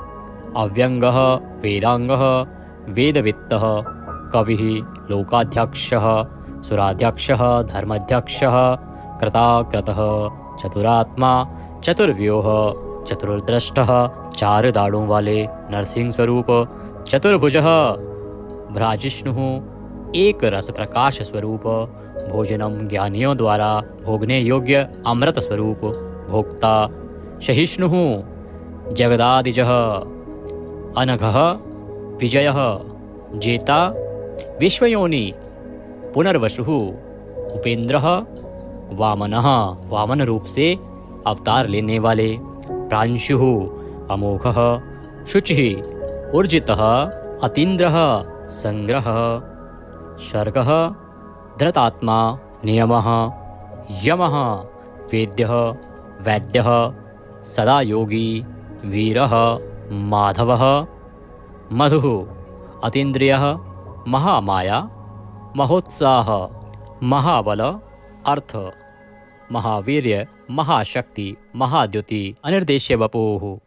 अव्यंगः वेदांगः, वेदवित्तः कविः, लोकाध्यक्षः सुराध्यक्षः, धर्माध्यक्षः कृताकृतः, चतुरात्मा चतुर्व्यूह, चतुर्दृष्टः चार दाढ़ों वाले, नरसिंह स्वरूप, चतुर्भुजः भ्राजिष्णुः, एक रस प्रकाश स्वरूप, भोजनम ज्ञानियों द्वारा भोगने योग्य अमृत स्वरूप, भोक्ता सहिष्णुः, जगदादिजः, अनघः विजयः, जेता विश्वयोनि, पुनर्वसुः, उपेंद्रः, वामनः वामन रूप से अवतार लेने वाले, प्रांशुः अमोघः, शुचिः ऊर्जितः, अतीन्द्रः संग्रह, शर्गः धृतात्मा, नियमः यमः, वेद्यः वैद्यः, सदा योगी, वीरः माधवः, मधुः अतीन्द्रियः, महामाया, महोत्साह, महाबल, अर्थ, महावीर्य, महाशक्ति, महाद्युति, अनिर्देश्य वपुः,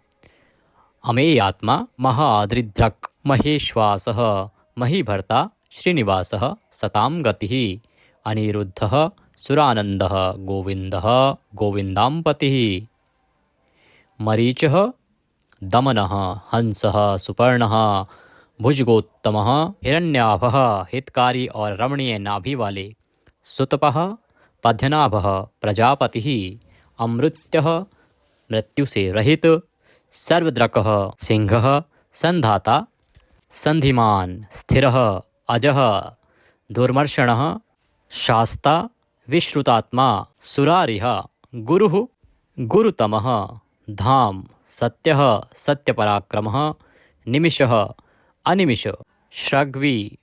अमेयात्मा, महादृद्रक्, महेश्वासः, महीभर्ता, श्रीनिवासः, सतां गतिः, अनिरुद्धः, सुरानन्दः, गोविन्दः, गोविन्दाम्पतिः, मरीचः, दमनः, हंसः, सुपर्णः, भुजगोत्तमः, हिरण्याभः, हितकारी और रमणीय नाभि वाले, सुतपः, पद्यनाभः, प्रजापतिः, अमृत्यः, मृत्यु से रहित, सर्वद्रकः, सिंहः, संधाता, संधिमान, स्थिरः, अजः, दुर्मर्षणः, शास्ता, विश्रुतात्मा, सुरारिः, गुरुः, गुरुतमः, धाम, सत्यः, सत्यपराक्रमः, निमिषः, अनिमिष, श्रग्वी,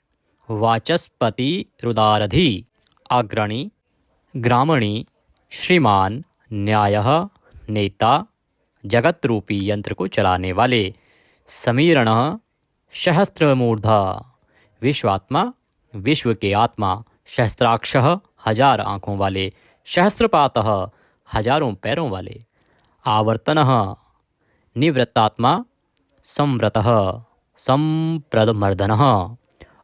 वाचस्पति, रुदारधि, अग्रणी, ग्रामणी, श्रीमान, न्यायः, नेता, जगत रूपी यंत्र को चलाने वाले, समीरणः, सहस्त्रमूर्धा, विश्वात्मा, विश्व के आत्मा, सहस्त्राक्षः, हजार आँखों वाले, सहस्त्रपातः, हजारों पैरों वाले, आवर्तनः, निवृत्तात्मा, संव्रतः, संप्रदमर्दनः,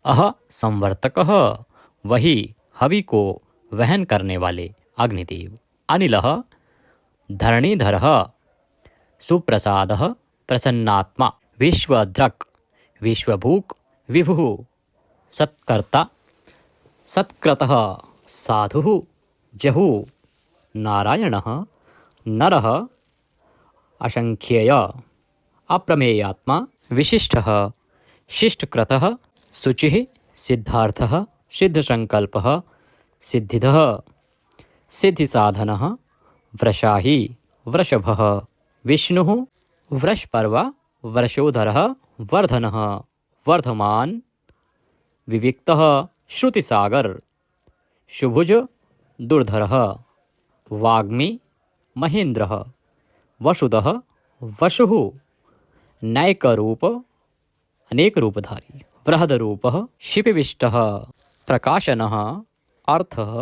अह संवर्तकः, वही हवि को वहन करने वाले, अग्निदेव, अनिलः, धरणीधरः, सुप्रसादः, प्रसन्नात्मा, विश्वद्रक्, विश्वभूक्, विभुः, सत्कर्ता, सत्कृतः, साधुः, जहुः, नारायणः नरः असंख्येय अप्रमेयात्मा विशिष्टः शिष्टकृतः शुचिः सिद्धार्थः सिद्धसंकल्पः सिद्धिदः सिद्धिसाधनः वृषाही वृषभः विष्णुः वृषपर्वा वृषोधरः वर्धनः वर्धमान विविक्तः श्रुतिसागर शुभुज दुर्धरः वाग्मी महेन्द्रः वसुदः वसुः नैकरूप अनेक रूपधारी बृहदरूपः शिपिविष्टः प्रकाशनः अर्थः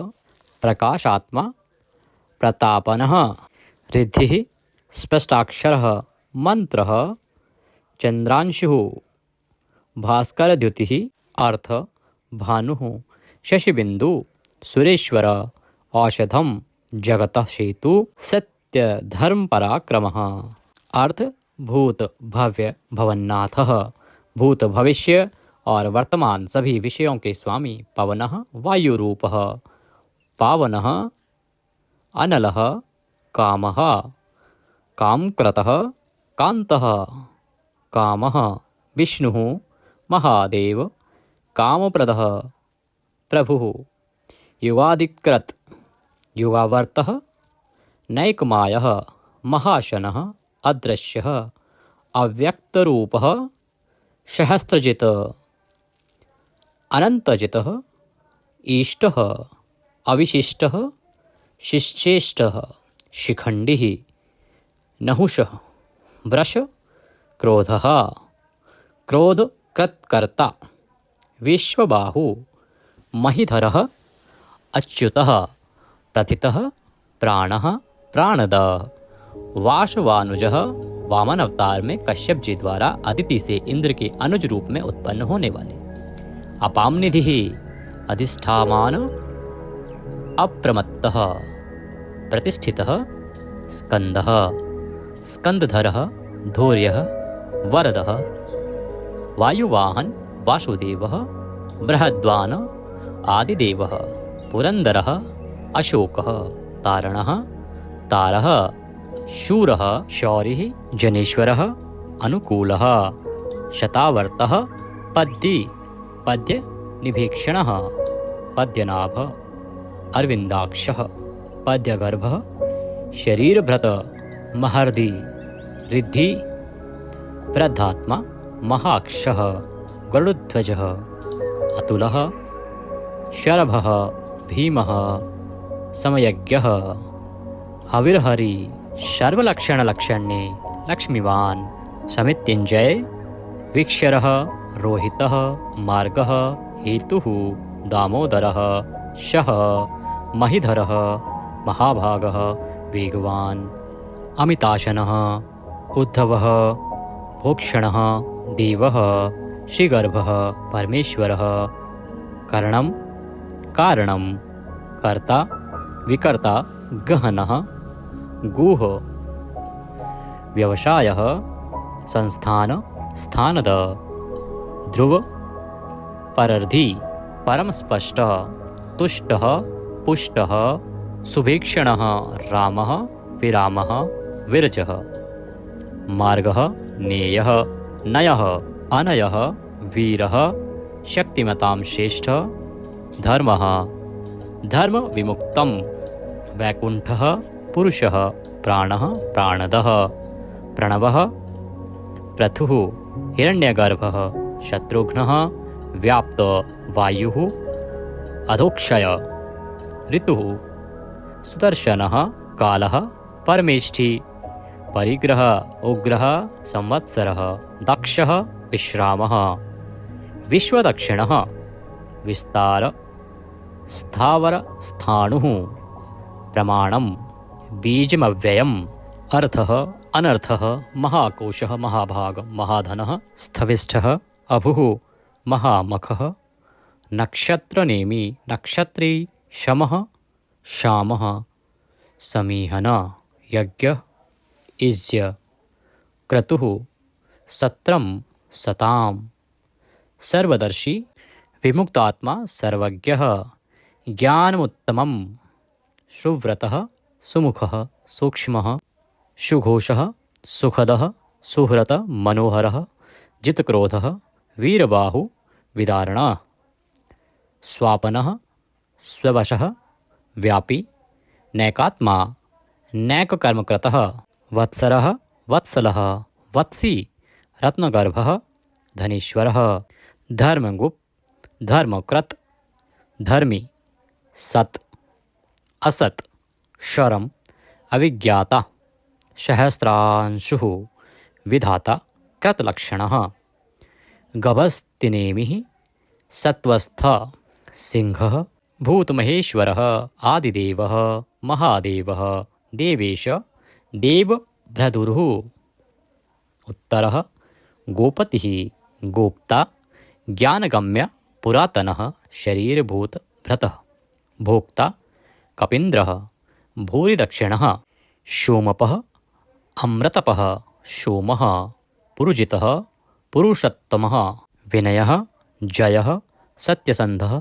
प्रकाशात्मा प्रतापनः रिद्धिः स्पष्टाक्षरः मंत्रः चंद्रांशुः भास्करद्युतिः अर्थ भानुः शशिबिंदु सुरेश्वर औषधम जगतः सेतु सत्य धर्म पराक्रमः अर्थ भूत भव्य भवन्नाथः भूत भविष्य और वर्तमान सभी विषयों के स्वामी पवनः वायुरूपः पावनः अनलः कामः कामकृतः कान्तः कामः विष्णुः महादेव कामप्रदः प्रभुः युगादिकृत युगावर्तः नैकमायः महाशनः अदृश्यः अव्यक्तरूपः सहस्त्रजित् अनन्तजितः ईष्टः अविशिष्टः शिश्चेष्टः शिखण्डिः नहुषः वृष क्रोधः क्रोधकृत्कर्ता विश्वबाहु महीधरः अच्युतः प्रथितः प्राणः प्राणद वाशवानुजः वामन अवतार में कश्यप जी द्वारा अदिति से इंद्र के अनुज रूप में उत्पन्न होने वाले अपामनिधि अधिष्ठामान अप्रमत्तः प्रतिष्ठितः स्कंदः स्कंदधरः धौर्यः वरदः वायुवाहन वासुदेवः बृहद्वान आदिदेवः पुरंदरः अशोकः तारणः तारः शूरः शौरिः जनेश्वरः अनुकूलः शतावर्तः पद्दी पद्य निभीक्षणः पद्यनाभ अरविंदाक्षः पद्यगर्भः शरीरभृत महर्दि रिद्धि वृद्धात्मा महाक्षः गरुड़ध्वजः अतुलः शरभः भीमः समयज्ञः हविर्हरि सर्वलक्षणलक्षण्ये लक्ष्मीवान् समित्युञ्जय विक्षरः रोहितः मार्गः हेतुः दामोदरः शः महीधरः महाभागः वेगवान् अमिताशनः उद्धवः भोक्षणः देवः श्रीगर्भः परमेश्वरः कर्णं कारणं कर्ता विकर्ता गहनः गुह व्यवसायः संस्थान स्थानद ध्रुव परर्धि परम स्पष्ट तुष्टः पुष्टः सुभीक्षणः रामः विरामः विरजः मार्गः नेयः नयः अनयः वीरः शक्तिमतां श्रेष्ठ धर्मः धर्म विमुक्तं वैकुंठः पुरुषः प्राणः प्राणदः प्रणवः पृथुः हिरण्यगर्भः शत्रुघ्नः व्याप्त वायुः अधोक्षय ऋतुः सुदर्शनः कालः परमेष्ठी परिग्रह उग्रः संवत्सरः दक्षः विश्रामः विश्वदक्षिणः विस्तार स्थावर स्थाणुः प्रमाणं बीजमव्ययम् अर्थः अनर्थः महाकोशः महाभाग महाधनः स्थविष्ठः अभुः महामखः नक्षत्रनेमी नक्षत्री शमः शामः समीहन यज्ञ इज्य क्रतुः सत्रम सताम सर्वदर्शी विमुक्तात्मा सर्वज्ञः ज्ञानमुत्तमं सुव्रतः सुमुखः सूक्ष्मः सुघोषः सुखदः सुहृत मनोहरः जितक्रोधः वीरबाहु विदारणः स्वापनः स्ववशः व्यापी नैकात्मा नैककर्मकृतः वत्सरः वत्सलः वत्सी रत्नगर्भः धनीश्वरः धर्मगुप्त धर्मकृत धर्मी सत् असत् क्षरम अविज्ञाता सहस्रांशुः विधाता कृतलक्षणः गभस्तिनेमिः सत्वस्थ सिंहः भूतमहेश्वरः आदिदेवः महादेवः देवेश देवभ्रदुरुः उत्तरः गोपतिः गोप्ता ज्ञानगम्य पुरातनः शरीरभूत भृतः भोक्ता कपीन्द्रः भूरिदक्षिणः सोमपः अमृतपः सोमः पुरुजितः पुरुषोत्तमः विनयः जयः सत्यसन्धः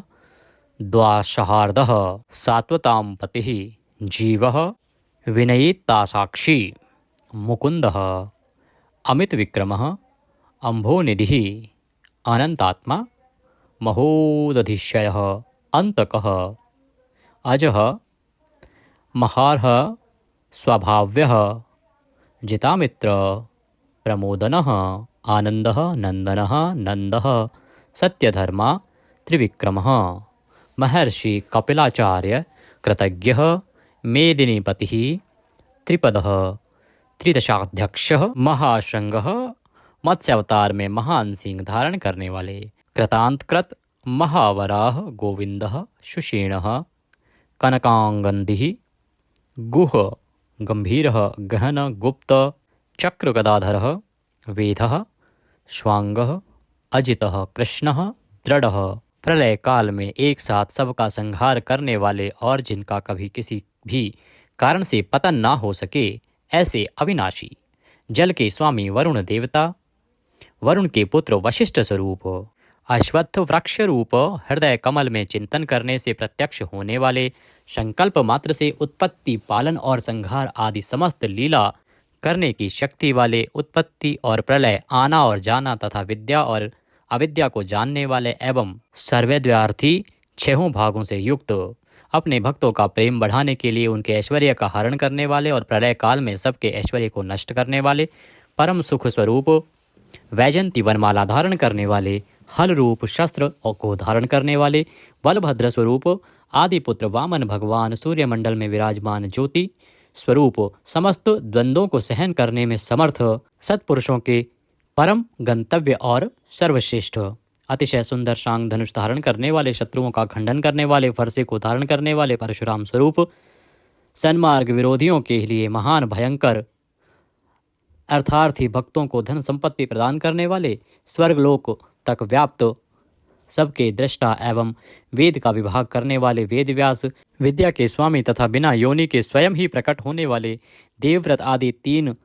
द्वाशहार्दः सात्वतां पतिः जीवः विनयितासाक्षी मुकुन्दः अमितविक्रमः अम्भोनिधिः अनन्तात्मा महोदधिशयः अन्तकः अजः महार्हः स्वभाव्यः जितामित्र प्रमोदनः आनन्दः नन्दनः नन्दः सत्यधर्मा त्रिविक्रमः महर्षि कपिलाचार्य कृतज्ञः मेदिनीपतिः त्रिपदः त्रिदशाध्यक्षः महाशृंगः मत्स्यावतार में महान सिंह धारण करने वाले कृतांतकृत महावराह गोविंदः सुषेणः कनकांगंदिः गुह गंभीरः गहन गुप्त चक्रगदाधरः वेदः स्वांगः अजितः कृष्णः दृढ़ः प्रलय काल में एक साथ सबका संहार करने वाले और जिनका कभी किसी भी कारण से पतन ना हो सके ऐसे अविनाशी जल के स्वामी वरुण देवता वरुण के पुत्र वशिष्ठ स्वरूप अश्वत्थ वृक्ष रूप हृदय कमल में चिंतन करने से प्रत्यक्ष होने वाले संकल्प मात्र से उत्पत्ति पालन और संहार आदि समस्त लीला करने की शक्ति वाले उत्पत्ति और प्रलय आना और जाना तथा विद्या और अविद्या को जानने वाले एवं सर्वव्यार्थी छहों भागों से युक्त अपने भक्तों का प्रेम बढ़ाने के लिए उनके ऐश्वर्य का हरण करने वाले और प्रलय काल में सबके ऐश्वर्य को नष्ट करने वाले परम सुख स्वरूप वैजंती वनमाला धारण करने वाले हल रूप शस्त्र को धारण करने वाले बलभद्र स्वरूप आदिपुत्र वामन भगवान सूर्यमंडल में विराजमान ज्योति स्वरूप समस्त द्वंद्वों को सहन करने में समर्थ सत्पुरुषों के परम गंतव्य और सर्वश्रेष्ठ अतिशय सुंदर शांग धनुष धारण करने वाले शत्रुओं का खंडन करने वाले फरसे को धारण करने वाले परशुराम स्वरूप सन्मार्ग विरोधियों के लिए महान भयंकर अर्थार्थी भक्तों को धन संपत्ति प्रदान करने वाले स्वर्गलोक तक व्याप्त सबके दृष्टा एवं वेद का विभाग करने वाले वेदव्यास विद्या के स्वामी तथा बिना योनि के स्वयं ही प्रकट होने वाले देवव्रत आदि तीन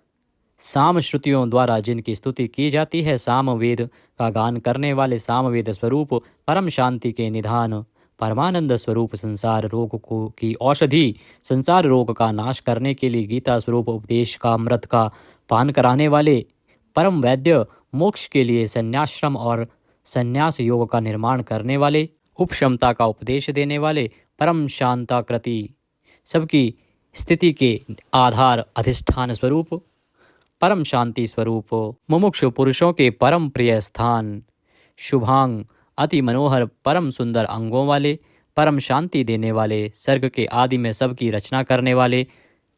साम श्रुतियों द्वारा जिनकी स्तुति की जाती है साम वेद का गान करने वाले सामवेद स्वरूप परम शांति के निधान परमानंद स्वरूप संसार रोग को की औषधि संसार रोग का नाश करने के लिए गीता स्वरूप उपदेश का अमृत का पान कराने वाले परम वैद्य मोक्ष के लिए संन्याश्रम और संन्यास योग का निर्माण करने वाले उपशमता का उपदेश देने वाले परम शांताकृति सबकी स्थिति के आधार अधिष्ठान स्वरूप परम शांति स्वरूप मुमुक्षु पुरुषों के परम प्रिय स्थान शुभांग अति मनोहर परम सुंदर अंगों वाले परम शांति देने वाले सर्ग के आदि में सबकी रचना करने वाले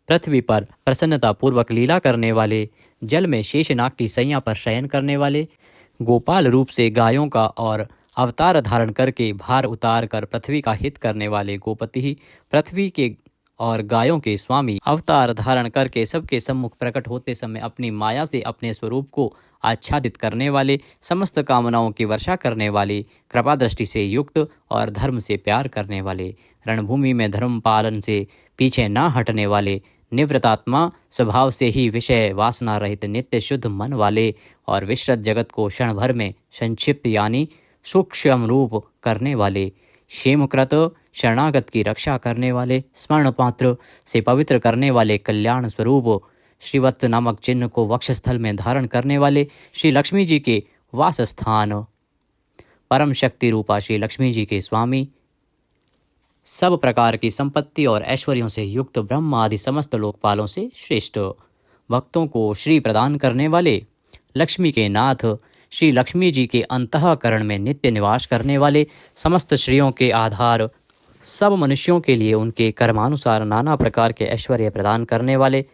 पृथ्वी पर प्रसन्नता पूर्वक लीला करने वाले जल में शेषनाग की सैया पर शयन करने वाले गोपाल रूप से गायों का और अवतार धारण करके भार उतार कर पृथ्वी का हित करने वाले गोपति पृथ्वी के और गायों के स्वामी अवतार धारण करके सबके सम्मुख प्रकट होते समय अपनी माया से अपने स्वरूप को आच्छादित करने वाले समस्त कामनाओं की वर्षा करने वाले कृपा दृष्टि से युक्त और धर्म से प्यार करने वाले रणभूमि में धर्म पालन से पीछे न हटने वाले निवृत्तात्मा स्वभाव से ही विषय वासना रहित नित्य शुद्ध मन वाले और विश्रत जगत को क्षण भर में संक्षिप्त यानी सूक्ष्म रूप करने वाले क्षेमकृत शरणागत की रक्षा करने वाले, स्मरण पात्र से पवित्र करने वाले, कल्याण स्वरूप श्रीवत्स नामक चिन्ह को वक्षस्थल में धारण करने वाले, श्री लक्ष्मी जी के वास स्थान, परम शक्ति रूपा श्री लक्ष्मी जी के स्वामी, सब प्रकार की संपत्ति और ऐश्वर्यों से युक्त ब्रह्म आदि समस्त लोकपालों से श्रेष्ठ, भक्तों को श्री प्रदान करने वाले, लक्ष्मी के नाथ, श्री लक्ष्मी जी के अंतःकरण में नित्य निवास करने वाले, समस्त श्रियों के आधार, सब मनुष्यों के लिए उनके कर्मानुसार नाना प्रकार के ऐश्वर्य प्रदान करने वाले,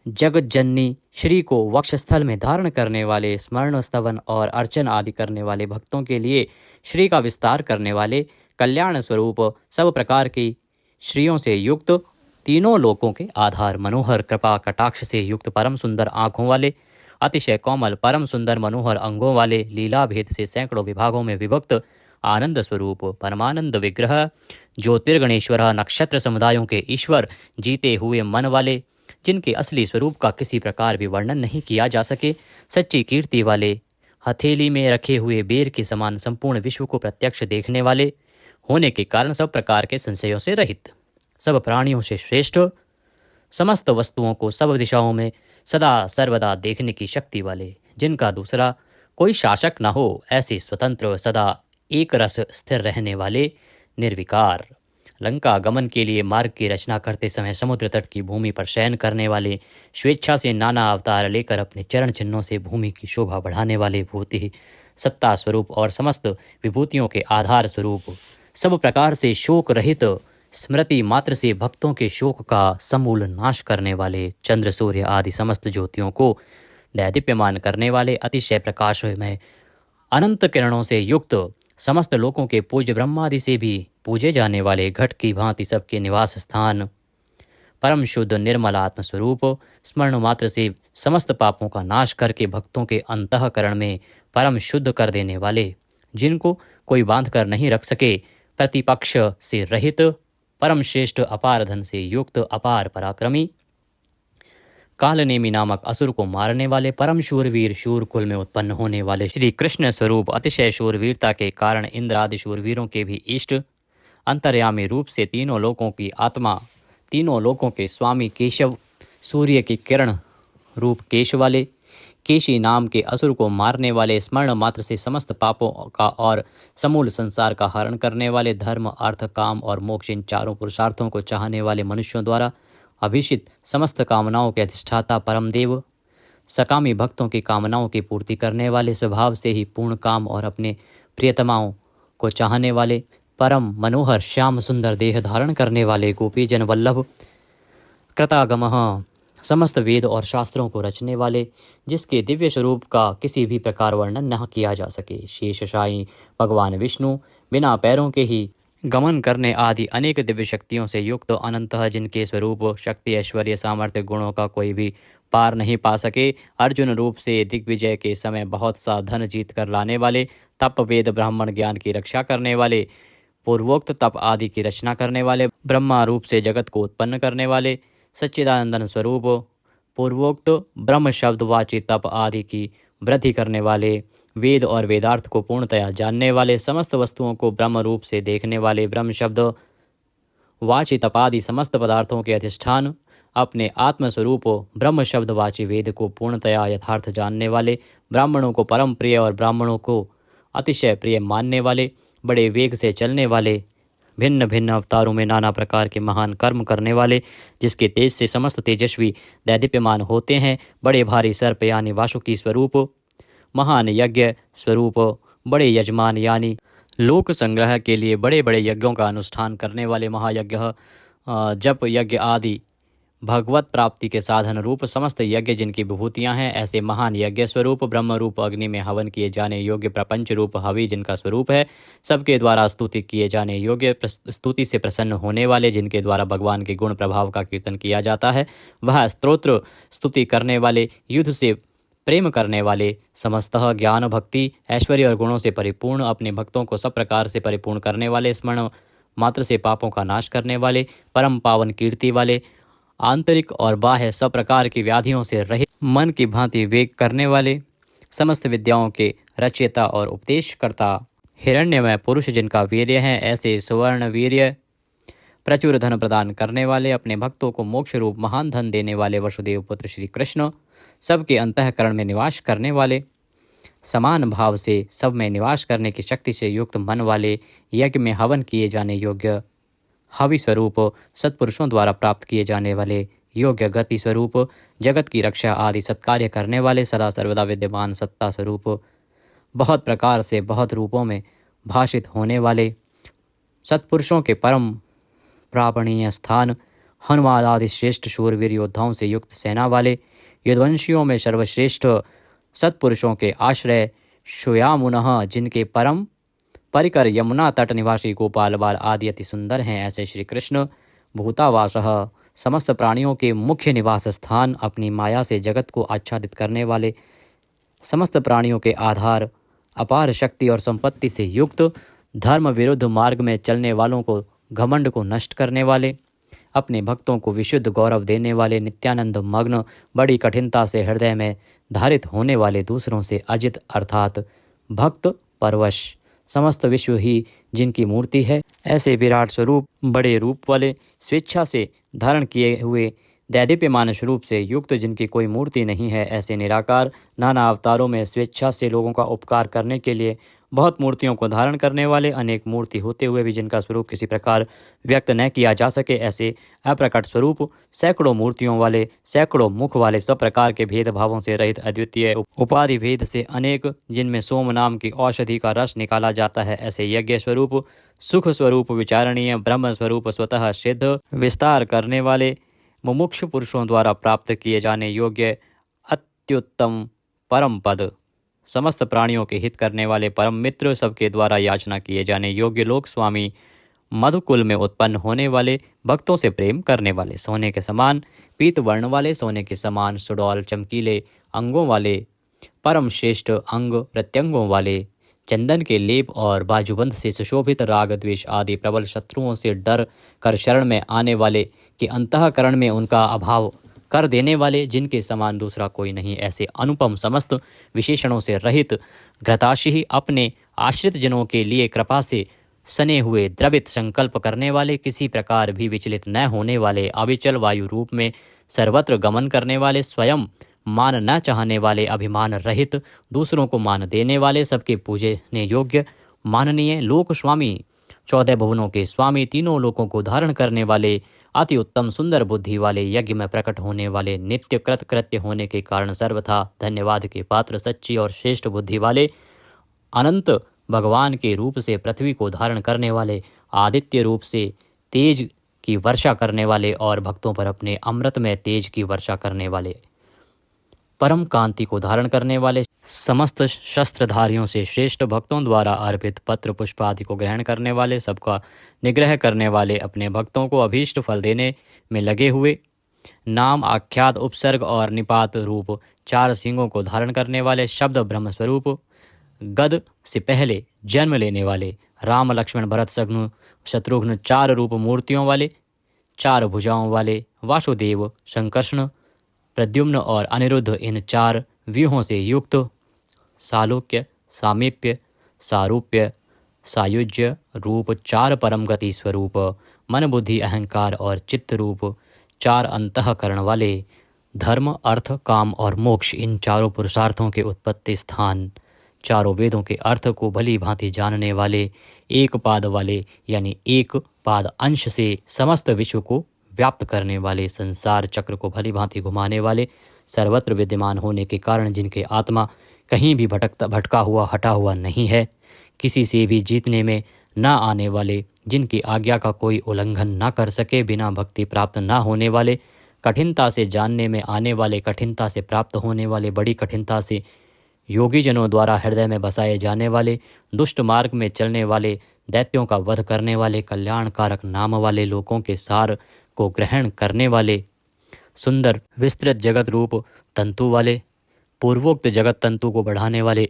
जगत जननी श्री को वक्षस्थल में धारण करने वाले, स्मरण स्तवन और अर्चन आदि करने वाले भक्तों के लिए श्री का विस्तार करने वाले, कल्याण स्वरूप सब प्रकार की श्रियों से युक्त, तीनों लोकों के आधार, मनोहर कृपा कटाक्ष से युक्त, परम सुंदर आँखों वाले, अतिशय कोमल परम सुंदर मनोहर अंगों वाले, लीला भेद से सैकड़ों विभागों में विभक्त, आनंद स्वरूप परमानंद विग्रह, ज्योतिर्गणेश्वर, नक्षत्र समुदायों के ईश्वर, जीते हुए मन वाले, जिनके असली स्वरूप का किसी प्रकार भी वर्णन नहीं किया जा सके, सच्ची कीर्ति वाले, हथेली में रखे हुए बेर के समान संपूर्ण विश्व को प्रत्यक्ष देखने वाले होने के कारण सब प्रकार के संशयों से रहित, सब प्राणियों से श्रेष्ठ, समस्त वस्तुओं को सब दिशाओं में सदा सर्वदा देखने की शक्ति वाले, जिनका दूसरा कोई शासक न हो, ऐसे स्वतंत्र सदा एक रस स्थिर रहने वाले, निर्विकार, लंका गमन के लिए मार्ग की रचना करते समय समुद्र तट की भूमि पर शयन करने वाले, स्वेच्छा से नाना अवतार लेकर अपने चरण चिन्हों से भूमि की शोभा बढ़ाने वाले, भूति सत्ता स्वरूप और समस्त विभूतियों के आधार स्वरूप, सब प्रकार से शोक रहित, स्मृति मात्र से भक्तों के शोक का समूल नाश करने वाले, चंद्र सूर्य आदि समस्त ज्योतियों को दैदीप्यमान करने वाले, अतिशय प्रकाशमय अनंत किरणों से युक्त, समस्त लोकों के पूज्य ब्रह्मादि से भी पूजे जाने वाले, घट की भांति सबके निवास स्थान, परम शुद्ध निर्मल आत्मस्वरूप, स्मरण मात्र से समस्त पापों का नाश करके भक्तों के अंतःकरण में परम शुद्ध कर देने वाले, जिनको कोई बांध कर नहीं रख सके, प्रतिपक्ष से रहित, परम श्रेष्ठ अपार धन से युक्त, अपार पराक्रमी, कालनेमी नामक असुर को मारने वाले, परम शूरवीर, शूर कुल में उत्पन्न होने वाले, श्री कृष्ण स्वरूप, अतिशय शूरवीरता के कारण इंद्र आदि शूरवीरों के भी इष्ट, अंतर्यामी रूप से तीनों लोकों की आत्मा, तीनों लोकों के स्वामी केशव, सूर्य की किरण रूप केश वाले, केशी नाम के असुर को मारने वाले, स्मरण मात्र से समस्त पापों का और समूल संसार का हरण करने वाले, धर्म अर्थ काम और मोक्ष इन चारों पुरुषार्थों को चाहने वाले मनुष्यों द्वारा अभिषित, समस्त कामनाओं के अधिष्ठाता परम देव, सकामी भक्तों की कामनाओं की पूर्ति करने वाले, स्वभाव से ही पूर्ण काम और अपने प्रियतमाओं को चाहने वाले, परम मनोहर श्याम सुंदर देह धारण करने वाले, गोपी जन वल्लभ, कृतागमः, समस्त वेद और शास्त्रों को रचने वाले, जिसके दिव्य स्वरूप का किसी भी प्रकार वर्णन न किया जा सके, शेषशायी भगवान विष्णु, बिना पैरों के ही गमन करने आदि अनेक दिव्य शक्तियों से युक्त, अनंतः जिनके स्वरूप शक्ति ऐश्वर्य सामर्थ्य गुणों का कोई भी पार नहीं पा सके, अर्जुन रूप से दिग्विजय के समय बहुत सा धन जीत कर लाने वाले, तप वेद ब्राह्मण ज्ञान की रक्षा करने वाले, पूर्वोक्त तप आदि की रचना करने वाले, ब्रह्मा रूप से जगत को उत्पन्न करने वाले, सच्चिदानंदन स्वरूप, पूर्वोक्त ब्रह्म शब्दवाची तप आदि की वृद्धि करने वाले, वेद और वेदार्थ को पूर्णतया जानने वाले, समस्त वस्तुओं को ब्रह्म रूप से देखने वाले, ब्रह्म शब्द वाची तपादि समस्त पदार्थों के अधिष्ठान, अपने आत्मस्वरूप ब्रह्म शब्दवाची वेद को पूर्णतया यथार्थ जानने वाले, ब्राह्मणों को परम प्रिय और ब्राह्मणों को अतिशय प्रिय मानने वाले, बड़े वेग से चलने वाले, भिन्न भिन्न अवतारों में नाना प्रकार के महान कर्म करने वाले, जिसके तेज से समस्त तेजस्वी दैदीप्यमान होते हैं, बड़े भारी सर्प यानी वासुकी स्वरूप, महान यज्ञ स्वरूप, बड़े यजमान यानी लोक संग्रह के लिए बड़े बड़े यज्ञों का अनुष्ठान करने वाले, महायज्ञ जप यज्ञ आदि भगवत प्राप्ति के साधन रूप समस्त यज्ञ जिनकी विभूतियां हैं, ऐसे महान यज्ञ स्वरूप, ब्रह्म रूप अग्नि में हवन किए जाने योग्य प्रपंच रूप हवि जिनका स्वरूप है, सबके द्वारा स्तुति किए जाने योग्य, स्तुति से प्रसन्न होने वाले, जिनके द्वारा भगवान के गुण प्रभाव का कीर्तन किया जाता है, वह स्तोत्र स्तुति करने वाले, युद्ध से प्रेम करने वाले, समस्तः ज्ञान भक्ति ऐश्वर्य और गुणों से परिपूर्ण, अपने भक्तों को सब प्रकार से परिपूर्ण करने वाले, स्मरण मात्र से पापों का नाश करने वाले, परम पावन कीर्ति वाले, आंतरिक और बाह्य सब प्रकार की व्याधियों से रहित, मन की भांति वेग करने वाले, समस्त विद्याओं के रचयिता और उपदेशकर्ता, हिरण्यमय पुरुष जिनका वीर्य है, ऐसे सुवर्ण वीर्य प्रचुर धन प्रदान करने वाले, अपने भक्तों को मोक्ष रूप महान धन देने वाले वसुदेव पुत्र श्री कृष्ण, सबके अंतःकरण में निवास करने वाले, समान भाव से सब में निवास करने की शक्ति से युक्त मन वाले, यज्ञ में हवन किए जाने योग्य हवि स्वरूप, सत्पुरुषों द्वारा प्राप्त किए जाने वाले योग्य गति स्वरूप, जगत की रक्षा आदि सत्कार्य करने वाले, सदा सर्वदा विद्यमान सत्ता स्वरूप, बहुत प्रकार से बहुत रूपों में भाषित होने वाले, सत्पुरुषों के परम प्रापणीय स्थान, हनुमान आदि श्रेष्ठ शूरवीर योद्धाओं से युक्त सेना वाले, यदुवंशियों में सर्वश्रेष्ठ सत्पुरुषों के आश्रय, शुयामुनः जिनके परम परिकर यमुना तट निवासी गोपाल बाल आदि अति सुंदर हैं, ऐसे श्री कृष्ण भूतावासः समस्त प्राणियों के मुख्य निवास स्थान, अपनी माया से जगत को आच्छादित करने वाले, समस्त प्राणियों के आधार, अपार शक्ति और संपत्ति से युक्त, धर्म विरुद्ध मार्ग में चलने वालों को घमंड को नष्ट करने वाले, अपने भक्तों को विशुद्ध गौरव देने वाले, नित्यानंद मग्न, बड़ी कठिनता से हृदय में धारित होने वाले, दूसरों से अजित अर्थात भक्त परवश, समस्त विश्व ही जिनकी मूर्ति है, ऐसे विराट स्वरूप, बड़े रूप वाले, स्वेच्छा से धारण किए हुए दैदीप्यमान स्वरूप से युक्त, जिनकी कोई मूर्ति नहीं है, ऐसे निराकार, नाना अवतारों में स्वेच्छा से लोगों का उपकार करने के लिए बहुत मूर्तियों को धारण करने वाले, अनेक मूर्ति होते हुए भी जिनका स्वरूप किसी प्रकार व्यक्त न किया जा सके, ऐसे अप्रकट स्वरूप, सैकड़ों मूर्तियों वाले, सैकड़ों मुख वाले, सब प्रकार के भेदभावों से रहित, अद्वितीय उपाधि भेद से अनेक, जिनमें सोम नाम की औषधि का रस निकाला जाता है, ऐसे यज्ञ स्वरूप, सुख स्वरूप, विचारणीय, ब्रह्म स्वरूप, स्वतः सिद्ध, विस्तार करने वाले, मुमुक्षु पुरुषों द्वारा प्राप्त किए जाने योग्य अत्युत्तम परम पद, समस्त प्राणियों के हित करने वाले परम मित्र, सबके द्वारा याचना किए जाने योग्य लोक स्वामी, मधुकुल में उत्पन्न होने वाले, भक्तों से प्रेम करने वाले, सोने के समान पीत वर्ण वाले, सोने के समान सुडौल चमकीले अंगों वाले, परम श्रेष्ठ अंग प्रत्यंगों वाले, चंदन के लेप और बाजूबंद से सुशोभित, राग द्वेष आदि प्रबल शत्रुओं से डर कर शरण में आने वाले, कि अंतःकरण में उनका अभाव कर देने वाले, जिनके समान दूसरा कोई नहीं, ऐसे अनुपम समस्त विशेषणों से रहित, घृताशी, अपने आश्रित जनों के लिए कृपा से सने हुए, द्रवित संकल्प करने वाले, किसी प्रकार भी विचलित न होने वाले, अविचल वायु रूप में सर्वत्र गमन करने वाले, स्वयं मान न चाहने वाले, अभिमान रहित, दूसरों को मान देने वाले, सबके पूजने योग्य माननीय लोक स्वामी, 14 भुवनों के स्वामी, तीनों लोकों को धारण करने वाले, अति उत्तम सुंदर बुद्धि वाले, यज्ञ में प्रकट होने वाले, नित्य कृत कृत्य होने के कारण सर्वथा धन्यवाद के पात्र, सच्ची और श्रेष्ठ बुद्धि वाले, अनंत भगवान के रूप से पृथ्वी को धारण करने वाले, आदित्य रूप से तेज की वर्षा करने वाले और भक्तों पर अपने अमृत में तेज की वर्षा करने वाले, परम कांति को धारण करने वाले, समस्त शस्त्रधारियों से श्रेष्ठ, भक्तों द्वारा अर्पित पत्र पुष्प आदि को ग्रहण करने वाले, सबका निग्रह करने वाले, अपने भक्तों को अभीष्ट फल देने में लगे हुए, नाम आख्यात उपसर्ग और निपात रूप 4 सिंगों को धारण करने वाले, शब्द ब्रह्म स्वरूप, गद से पहले जन्म लेने वाले, राम लक्ष्मण भरत शत्रुघ्न 4 रूप मूर्तियों वाले, 4 भुजाओं वाले, वासुदेव, संकर्षण, प्रद्युम्न और अनिरुद्ध, इन 4 व्यूहों से युक्त, सालोक्य, सामीप्य, सारूप्य, सायुज्य रूप 4 परम गति स्वरूप, मन बुद्धि अहंकार और चित्त रूप 4 अंतःकरण वाले, धर्म अर्थ काम और मोक्ष, इन 4 पुरुषार्थों के उत्पत्ति स्थान, 4 वेदों के अर्थ को भली भांति जानने वाले, एक पाद वाले, यानी एक पाद अंश से समस्त विश्व को व्याप्त करने वाले, संसार चक्र को भली भांति घुमाने वाले, सर्वत्र विद्यमान होने के कारण जिनके आत्मा कहीं भी भटका हुआ हटा हुआ नहीं है, किसी से भी जीतने में न आने वाले, जिनकी आज्ञा का कोई उल्लंघन न कर सके, बिना भक्ति प्राप्त न होने वाले, कठिनता से जानने में आने वाले, कठिनता से प्राप्त होने वाले, बड़ी कठिनता से योगी जनों द्वारा हृदय में बसाए जाने वाले, दुष्ट मार्ग में चलने वाले, दैत्यों का वध करने वाले, कल्याणकारक नाम वाले, लोगों के सार को ग्रहण करने वाले, सुंदर विस्तृत जगत रूप तंतु वाले, पूर्वोक्त जगत तंतु को बढ़ाने वाले,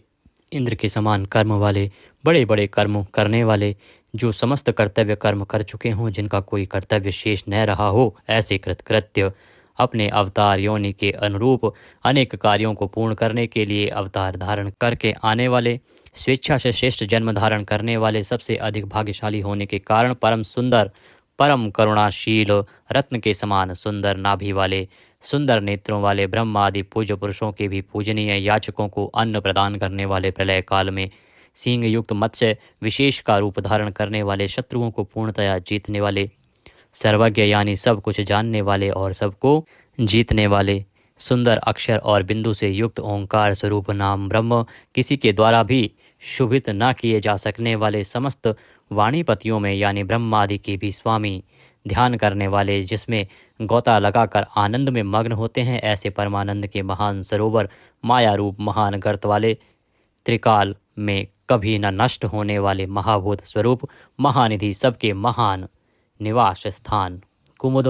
इंद्र के समान कर्म वाले, बड़े बड़े कर्म करने वाले, जो समस्त कर्तव्य कर्म कर चुके हों, जिनका कोई कर्तव्य शेष न रहा हो, ऐसे कृतकृत्य, अपने अवतार योनि के अनुरूप अनेक कार्यों को पूर्ण करने के लिए अवतार धारण करके आने वाले, स्वेच्छा से श्रेष्ठ जन्म धारण करने वाले, सबसे अधिक भाग्यशाली होने के कारण परम सुंदर, परम करुणाशील, रत्न के समान सुंदर नाभि वाले, सुंदर नेत्रों वाले ब्रह्मा आदि पूज्य पुरुषों के भी पूजनीय याचकों को अन्न प्रदान करने वाले, प्रलय काल में सींग युक्त मत्स्य विशेष का रूप धारण करने वाले, शत्रुओं को पूर्णतया जीतने वाले, सर्वज्ञ यानी सब कुछ जानने वाले और सबको जीतने वाले, सुंदर अक्षर और बिंदु से युक्त ओंकार स्वरूप नाम ब्रह्म, किसी के द्वारा भी शुभित न किए जा सकने वाले, समस्त वाणीपतियों में यानी ब्रह्मादि के भी स्वामी, ध्यान करने वाले, जिसमें गोता लगाकर आनंद में मग्न होते हैं, ऐसे परमानंद के महान सरोवर, माया रूप महान गर्त वाले, त्रिकाल में कभी न नष्ट होने वाले महाभूत स्वरूप, महानिधि, सबके महान निवास स्थान, कुमुद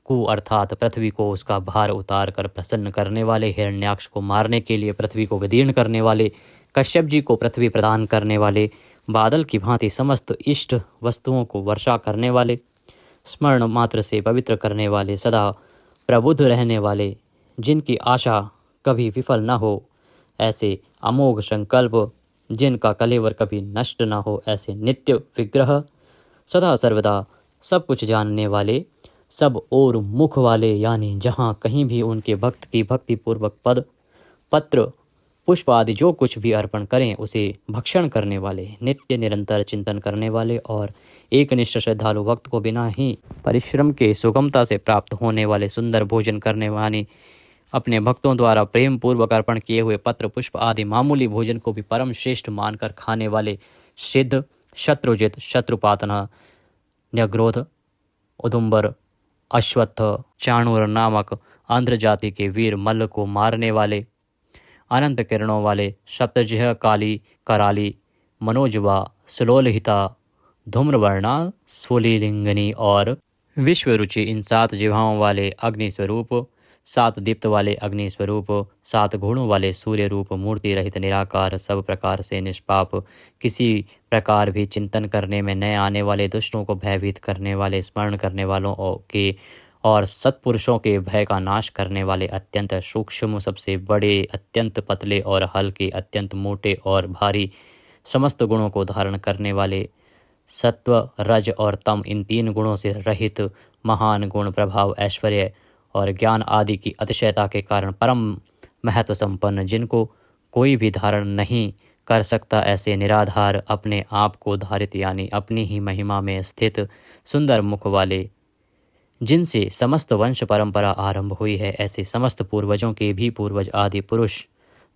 कु अर्थात पृथ्वी को उसका भार उतार कर प्रसन्न करने वाले, हिरण्याक्ष को मारने के लिए पृथ्वी को विदीर्ण करने वाले, कश्यप जी को पृथ्वी प्रदान करने वाले, बादल की भांति समस्त इष्ट वस्तुओं को वर्षा करने वाले, स्मरण मात्र से पवित्र करने वाले, सदा प्रबुद्ध रहने वाले, जिनकी आशा कभी विफल न हो, ऐसे अमोघ संकल्प, जिनका कलेवर कभी नष्ट न हो, ऐसे नित्य विग्रह, सदा सर्वदा सब कुछ जानने वाले, सब और मुख वाले, यानी जहाँ कहीं भी उनके भक्त की भक्ति पूर्वक पद, पत्र, पुष्प आदि जो कुछ भी अर्पण करें उसे भक्षण करने वाले, नित्य निरंतर चिंतन करने वाले और एकनिष्ठ श्रद्धालु भक्त को बिना ही परिश्रम के सुगमता से प्राप्त होने वाले, सुंदर भोजन करने वाले, अपने भक्तों द्वारा प्रेम पूर्वक अर्पण किए हुए पत्र पुष्प आदि मामूली भोजन को भी परम श्रेष्ठ मानकर खाने वाले, सिद्ध, शत्रुजित, शत्रुपातन, न्यग्रोध, उदुम्बर, अश्वत्थ, चाणूर नामक आंध्र जाति के वीर मल्ल को मारने वाले, अनंत किरणों वाले, सप्तजिह, काली, कराली, मनोजवा, सुलोलहिता, धूम्रवर्णा, स्फुलिंगनी और विश्वरुचि, इन 7 जिह्वाओं वाले अग्नि स्वरूप, 7 दीप्त वाले अग्नि स्वरूप, 7 गुणों वाले सूर्य रूप, मूर्ति रहित निराकार, सब प्रकार से निष्पाप, किसी प्रकार भी चिंतन करने में न आने वाले, दुष्टों को भयभीत करने वाले, स्मरण करने वालों के और सत्पुरुषों के भय का नाश करने वाले, अत्यंत सूक्ष्म, सबसे बड़े, अत्यंत पतले और हल्के, अत्यंत मोटे और भारी, समस्त गुणों को धारण करने वाले, सत्व, रज और तम, इन 3 गुणों से रहित, महान गुण, प्रभाव, ऐश्वर्य और ज्ञान आदि की अतिशयता के कारण परम महत्व संपन्न, जिनको कोई भी धारण नहीं कर सकता, ऐसे निराधार, अपने आप को धारित यानी अपनी ही महिमा में स्थित, सुंदर मुख वाले, जिनसे समस्त वंश परंपरा आरंभ हुई है, ऐसे समस्त पूर्वजों के भी पूर्वज आदि पुरुष,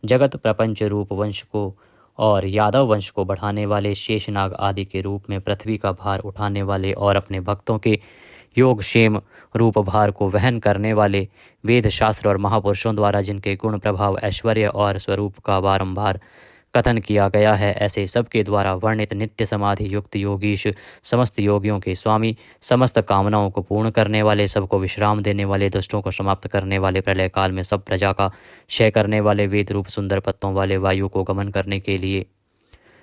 जगत प्रपंच रूप वंश को और यादव वंश को बढ़ाने वाले, शेषनाग आदि के रूप में पृथ्वी का भार उठाने वाले और अपने भक्तों के योगक्षेम रूप भार को वहन करने वाले, वेद शास्त्र और महापुरुषों द्वारा जिनके गुण, प्रभाव, ऐश्वर्य और स्वरूप का बारंबार कथन किया गया है, ऐसे सबके द्वारा वर्णित नित्य समाधि युक्त योगीश, समस्त योगियों के स्वामी, समस्त कामनाओं को पूर्ण करने वाले, सबको विश्राम देने वाले, दुष्टों को समाप्त करने वाले, प्रलय काल में सब प्रजा का क्षय करने वाले, वेद रूप सुंदर पत्तों वाले, वायु को गमन करने के लिए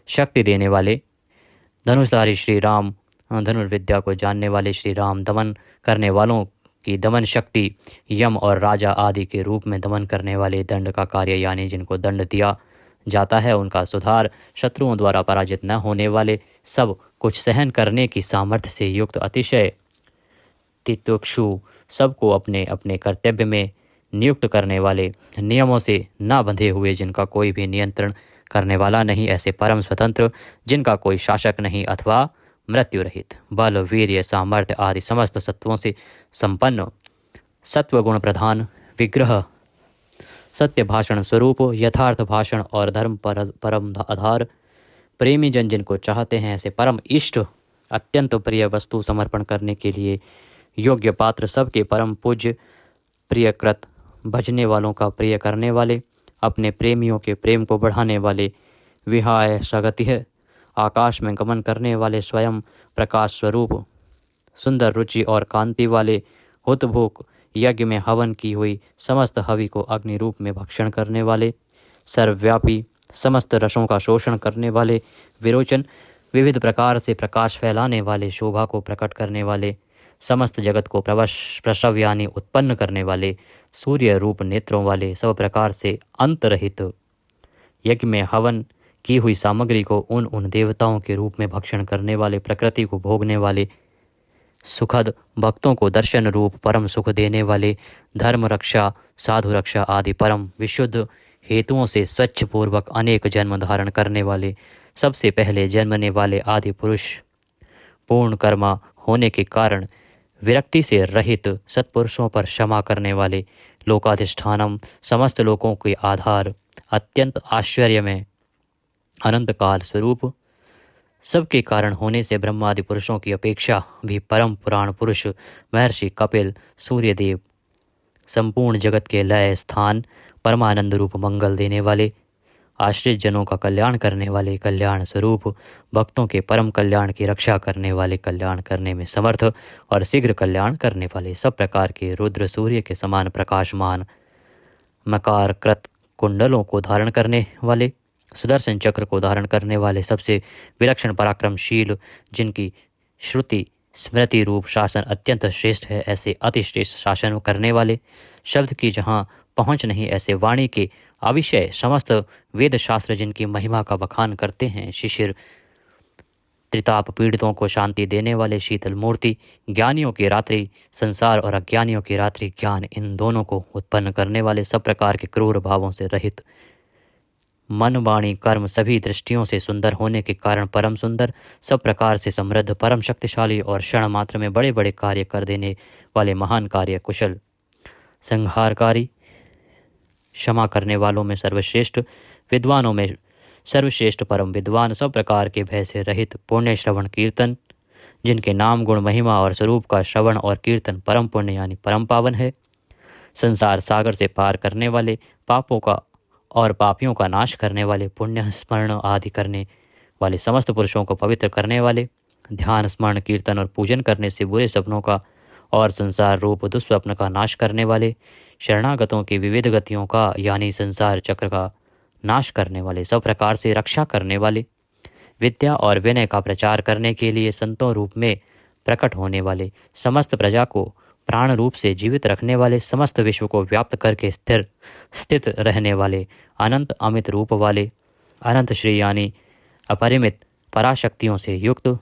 शक्ति देने वाले, धनुषधारी श्री राम, धनुर्विद्या को जानने वाले श्री राम, दमन करने वालों की दमन शक्ति, यम और राजा आदि के रूप में दमन करने वाले, दंड का कार्य यानी जिनको दंड दिया जाता है उनका सुधार, शत्रुओं द्वारा पराजित न होने वाले, सब कुछ सहन करने की सामर्थ्य से युक्त, अतिशय तितिक्षु, सबको अपने अपने कर्तव्य में नियुक्त करने वाले, नियमों से न बंधे हुए, जिनका कोई भी नियंत्रण करने वाला नहीं, ऐसे परम स्वतंत्र, जिनका कोई शासक नहीं अथवा मृत्यु रहित, बल, वीर्य, सामर्थ्य आदि समस्त सत्वों से संपन्न, सत्व गुण प्रधान, विग्रह, सत्य भाषण स्वरूप, यथार्थ भाषण और धर्म परम आधार, प्रेमी जन जिनको चाहते हैं, ऐसे परम इष्ट, अत्यंत प्रिय वस्तु समर्पण करने के लिए योग्य पात्र, सबके परम पूज्य, प्रियकृत, भजने वालों का प्रिय करने वाले, अपने प्रेमियों के प्रेम को बढ़ाने वाले, विहाय सगतिः, आकाश में गमन करने वाले, स्वयं प्रकाश स्वरूप, सुंदर रुचि और कांति वाले, हुतभुक, यज्ञ में हवन की हुई समस्त हवि को अग्नि रूप में भक्षण करने वाले, सर्वव्यापी, समस्त रसों का शोषण करने वाले, विरोचन, विविध प्रकार से प्रकाश फैलाने वाले, शोभा को प्रकट करने वाले, समस्त जगत को प्रसव यानी उत्पन्न करने वाले, सूर्य रूप नेत्रों वाले, सब प्रकार से अंतरहित, यज्ञ में हवन की हुई सामग्री को उन उन देवताओं के रूप में भक्षण करने वाले, प्रकृति को भोगने वाले, सुखद भक्तों को दर्शन रूप परम सुख देने वाले, धर्म रक्षा, साधु रक्षा आदि परम विशुद्ध हेतुओं से स्वच्छ पूर्वक अनेक जन्म धारण करने वाले, सबसे पहले जन्मने वाले आदि पुरुष, पूर्ण कर्मा होने के कारण विरक्ति से रहित सत्पुरुषों पर क्षमा करने वाले, लोकाधिष्ठानम समस्त लोकों के आधार, अत्यंत आश्चर्य में अनंत काल स्वरूप, सबके कारण होने से ब्रह्मादि पुरुषों की अपेक्षा भी परम पुराण पुरुष महर्षि कपिल, सूर्यदेव, संपूर्ण जगत के लय स्थान, परमानंद रूप मंगल देने वाले, आश्रित जनों का कल्याण करने वाले, कल्याण स्वरूप, भक्तों के परम कल्याण की रक्षा करने वाले, कल्याण करने में समर्थ और शीघ्र कल्याण करने वाले, सब प्रकार के रुद्र सूर्य के समान प्रकाशमान मकार कृत कुंडलों को धारण करने वाले, सुदर्शन चक्र को धारण करने वाले, सबसे विलक्षण पराक्रमशील, जिनकी श्रुति स्मृति रूप शासन अत्यंत श्रेष्ठ है, ऐसे अतिश्रेष्ठ शासन करने वाले, शब्द की जहाँ पहुँच नहीं ऐसे वाणी के अविषय समस्त वेद शास्त्र जिनकी महिमा का बखान करते हैं, शिशिर त्रिताप पीड़ितों को शांति देने वाले, शीतल मूर्ति, ज्ञानियों की रात्रि संसार और अज्ञानियों की रात्रि ज्ञान, इन दोनों को उत्पन्न करने वाले, सब प्रकार के क्रूर भावों से रहित, मन वाणी कर्म सभी दृष्टियों से सुंदर होने के कारण परम सुंदर, सब प्रकार से समृद्ध, परम शक्तिशाली और क्षण मात्र में बड़े बड़े कार्य कर देने वाले, महान कार्य कुशल, संहारकारी, क्षमा करने वालों में सर्वश्रेष्ठ, विद्वानों में सर्वश्रेष्ठ परम विद्वान, सब प्रकार के भय से रहित, पुण्य श्रवण कीर्तन, जिनके नाम गुण महिमा और स्वरूप का श्रवण और कीर्तन परम पुण्य यानी परम पावन है, संसार सागर से पार करने वाले, पापों का और पापियों का नाश करने वाले, पुण्य स्मरण आदि करने वाले, समस्त पुरुषों को पवित्र करने वाले, ध्यान स्मरण कीर्तन और पूजन करने से बुरे सपनों का और संसार रूप दुस्वप्न का नाश करने वाले, शरणागतों की विविध गतियों का यानी संसार चक्र का नाश करने वाले, सब प्रकार से रक्षा करने वाले, विद्या और विनय का प्रचार करने के लिए संतों रूप में प्रकट होने वाले, समस्त प्रजा को प्राण रूप से जीवित रखने वाले, समस्त विश्व को व्याप्त करके स्थित रहने वाले, अनंत अमित रूप वाले, अनंत श्री यानी अपरिमित पराशक्तियों से युक्त,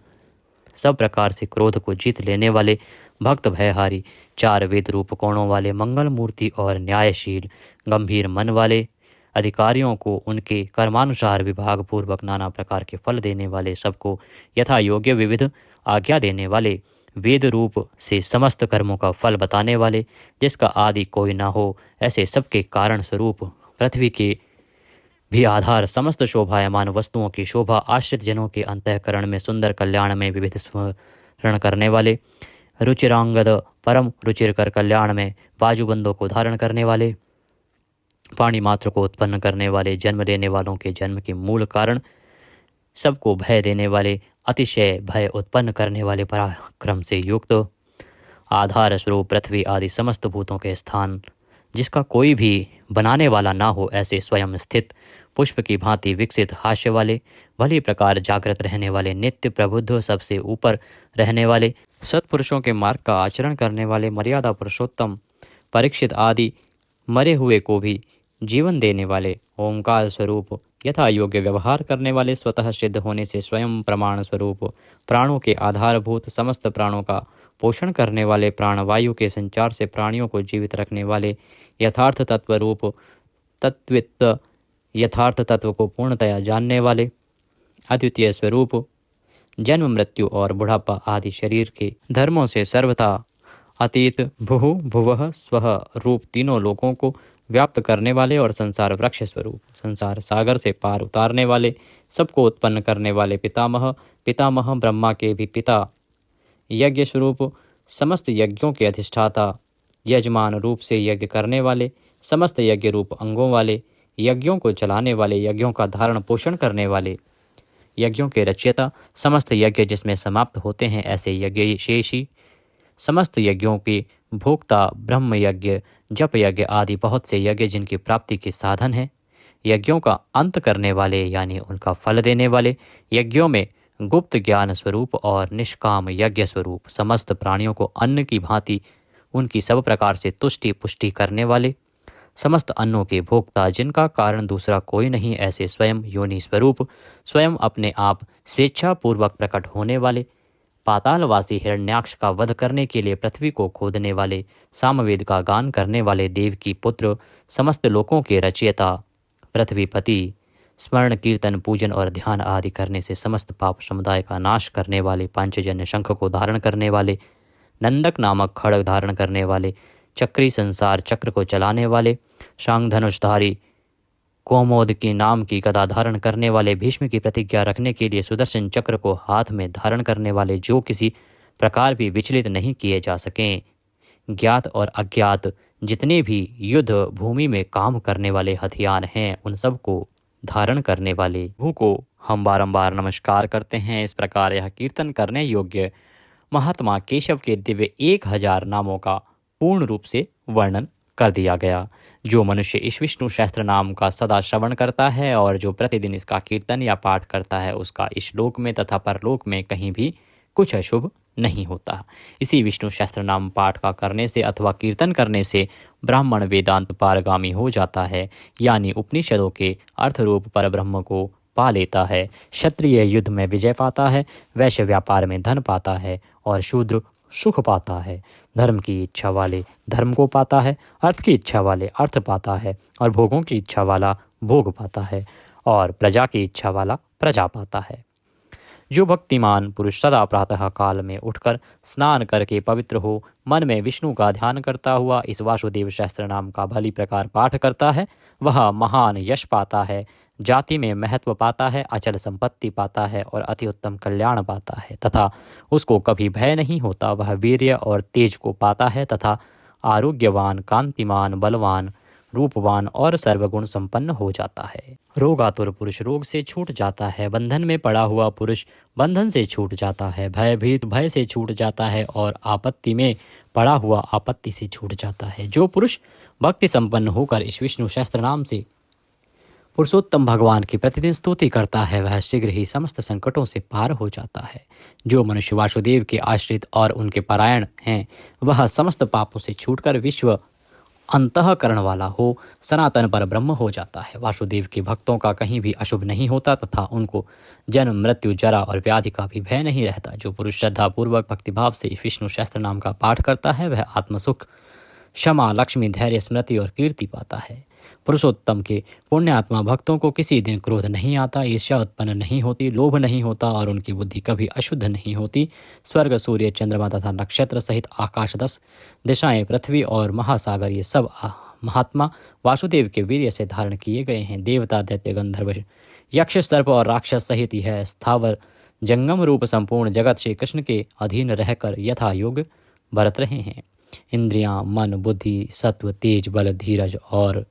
सब प्रकार से क्रोध को जीत लेने वाले, भक्त भयहारी, चार वेद रूप कोणों वाले, मंगल मूर्ति और न्यायशील गंभीर मन वाले, अधिकारियों को उनके कर्मानुसार विभाग पूर्वक नाना प्रकार के फल देने वाले, सबको यथा योग्य विविध आज्ञा देने वाले, वेद रूप से समस्त कर्मों का फल बताने वाले, जिसका आदि कोई न हो, ऐसे सबके कारण स्वरूप, पृथ्वी के भी आधार, समस्त शोभायमान वस्तुओं की शोभा, आश्रित जनों के अंतःकरण में सुंदर, कल्याण में विविध स्मरण करने वाले, रुचिरांगद परम रुचिरकर कल्याण में बाजूबंदों को धारण करने वाले, पाणी मात्र को उत्पन्न करने वाले, जन्म देने वालों के जन्म के मूल कारण, सबको भय देने वाले, अतिशय भय उत्पन्न करने वाले, पराक्रम से युक्त, आधार स्वरूप पृथ्वी आदि समस्त भूतों के स्थान, जिसका कोई भी बनाने वाला ना हो, ऐसे स्वयं स्थित, पुष्प की भांति विकसित, हास्य वाले, भली प्रकार जागृत रहने वाले, नित्य प्रबुद्ध, सबसे ऊपर रहने वाले, सत्पुरुषों के मार्ग का आचरण करने वाले, मर्यादा पुरुषोत्तम परीक्षित आदि मरे हुए को भी जीवन देने वाले, ओंकार स्वरूप यथा योग्य व्यवहार करने वाले, स्वतः सिद्ध होने से स्वयं प्रमाण स्वरूप, प्राणों के आधारभूत, समस्त प्राणों का पोषण करने वाले, प्राणवायु के संचार से प्राणियों को जीवित रखने वाले, यथार्थ तत्व रूप तत्वित, यथार्थ तत्व को पूर्णतया जानने वाले, अद्वितीय स्वरूप, जन्म मृत्यु और बुढ़ापा आदि शरीर के धर्मों से सर्वथा अतीत, भुहु भुवः स्वः रूप तीनों लोकों को व्याप्त करने वाले और संसार वृक्ष स्वरूप, संसार सागर से पार उतारने वाले, सबको उत्पन्न करने वाले, पितामह पितामह ब्रह्मा के भी पिता, यज्ञ स्वरूप, समस्त यज्ञों के अधिष्ठाता, यजमान रूप से यज्ञ करने वाले, समस्त यज्ञ रूप अंगों वाले, यज्ञों को चलाने वाले, यज्ञों का धारण पोषण करने वाले, यज्ञों के रचयिता, समस्त यज्ञ जिसमें समाप्त होते हैं ऐसे यज्ञ शेषी, समस्त यज्ञों के भोक्ता, ब्रह्म यज्ञ, जप यज्ञ आदि बहुत से यज्ञ जिनकी प्राप्ति के साधन है, यज्ञों का अंत करने वाले यानी उनका फल देने वाले, यज्ञों में गुप्त ज्ञान स्वरूप और निष्काम यज्ञ स्वरूप, समस्त प्राणियों को अन्न की भांति उनकी सब प्रकार से तुष्टि पुष्टि करने वाले, समस्त अन्नों के भोक्ता, जिनका कारण दूसरा कोई नहीं, ऐसे स्वयं योनि स्वरूप, स्वयं अपने आप स्वेच्छा पूर्वक प्रकट होने वाले, पातालवासी हिरण्याक्ष का वध करने के लिए पृथ्वी को खोदने वाले, सामवेद का गान करने वाले, देव की पुत्र, समस्त लोकों के रचयिता, पृथ्वीपति, स्मरण कीर्तन पूजन और ध्यान आदि करने से समस्त पाप समुदाय का नाश करने वाले, पांचजन्य शंख को धारण करने वाले, नंदक नामक खड्ग धारण करने वाले, चक्री संसार चक्र को चलाने वाले, शांग धनुषधारी, कौमोद की नाम की गदा धारण करने वाले, भीष्म की प्रतिज्ञा रखने के लिए सुदर्शन चक्र को हाथ में धारण करने वाले, जो किसी प्रकार भी विचलित नहीं किए जा सकें, ज्ञात और अज्ञात जितने भी युद्ध भूमि में काम करने वाले हथियार हैं, उन सब को धारण करने वाले प्रभु को हम बारंबार नमस्कार करते हैं। इस प्रकार यह कीर्तन करने योग्य महात्मा केशव के दिव्य 1000 नामों का पूर्ण रूप से वर्णन कर दिया गया। जो मनुष्य इस विष्णु सहस्त्र नाम का सदा श्रवण करता है और जो प्रतिदिन इसका कीर्तन या पाठ करता है, उसका इस लोक में तथा परलोक में कहीं भी कुछ अशुभ नहीं होता। इसी विष्णु सहस्त्र नाम पाठ का करने से अथवा कीर्तन करने से ब्राह्मण वेदांत पारगामी हो जाता है, यानी उपनिषदों के अर्थ रूप पर ब्रह्म को पा लेता है। क्षत्रिय युद्ध में विजय पाता है, वैश्य व्यापार में धन पाता है और शूद्र सुख पाता है। धर्म की इच्छा वाले धर्म को पाता है, अर्थ की इच्छा वाले अर्थ पाता है और भोगों की इच्छा वाला भोग पाता है और प्रजा की इच्छा वाला प्रजा पाता है। जो भक्तिमान पुरुष सदा प्रातः काल में उठकर स्नान करके पवित्र हो, मन में विष्णु का ध्यान करता हुआ इस वासुदेव सहस्त्र नाम का भली प्रकार पाठ करता है, वह महान यश पाता है, जाति में महत्व पाता है, अचल संपत्ति पाता है और अति उत्तम कल्याण पाता है तथा उसको कभी भय नहीं होता। वह वीर्य और तेज को पाता है तथा आरोग्यवान, कांतिमान, बलवान, रूपवान और सर्वगुण संपन्न हो जाता है। रोगातुर पुरुष रोग से छूट जाता है, बंधन में पड़ा हुआ पुरुष बंधन से छूट जाता है, भयभीत भय से छूट जाता है और आपत्ति में पड़ा हुआ आपत्ति से छूट जाता है। जो पुरुष भक्ति संपन्न होकर इस विष्णु सहस्त्र नाम से पुरुषोत्तम भगवान की प्रतिदिन स्तुति करता है, वह शीघ्र ही समस्त संकटों से पार हो जाता है। जो मनुष्य वासुदेव के आश्रित और उनके परायण हैं, वह समस्त पापों से छूटकर विश्व अंतःकरण वाला हो, सनातन पर ब्रह्म हो जाता है। वासुदेव के भक्तों का कहीं भी अशुभ नहीं होता तथा उनको जन्म, मृत्यु, जरा और व्याधि का भी भय नहीं रहता। जो पुरुष श्रद्धा पूर्वक भक्तिभाव से विष्णु सहस्त्र नाम का पाठ करता है, वह आत्मसुख, क्षमा, लक्ष्मी, धैर्य, स्मृति और कीर्ति पाता है। पुरुषोत्तम के पुण्यात्मा भक्तों को किसी दिन क्रोध नहीं आता, ईर्ष्या उत्पन्न नहीं होती, लोभ नहीं होता और उनकी बुद्धि कभी अशुद्ध नहीं होती। स्वर्ग, सूर्य, चंद्रमा तथा नक्षत्र सहित आकाश 10 दिशाएं, पृथ्वी और महासागर, ये सब महात्मा वासुदेव के वीर्य से धारण किए गए हैं। देवता, दैत्य, गंधर्व, यक्ष, सर्प और राक्षस सहित यह स्थावर जंगम रूप संपूर्ण जगत श्री कृष्ण के अधीन रहकर यथा योग बरत रहे हैं। इंद्रियां, मन, बुद्धि, सत्व, तेज, बल, धीरज और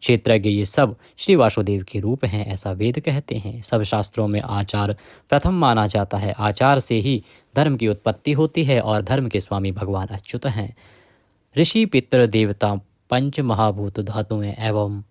क्षेत्रज्ञ, ये सब श्री वासुदेव के रूप हैं, ऐसा वेद कहते हैं। सब शास्त्रों में आचार प्रथम माना जाता है। आचार से ही धर्म की उत्पत्ति होती है और धर्म के स्वामी भगवान अच्युत हैं। ऋषि, पितृ, देवता, पंच महाभूत धातुएं एवं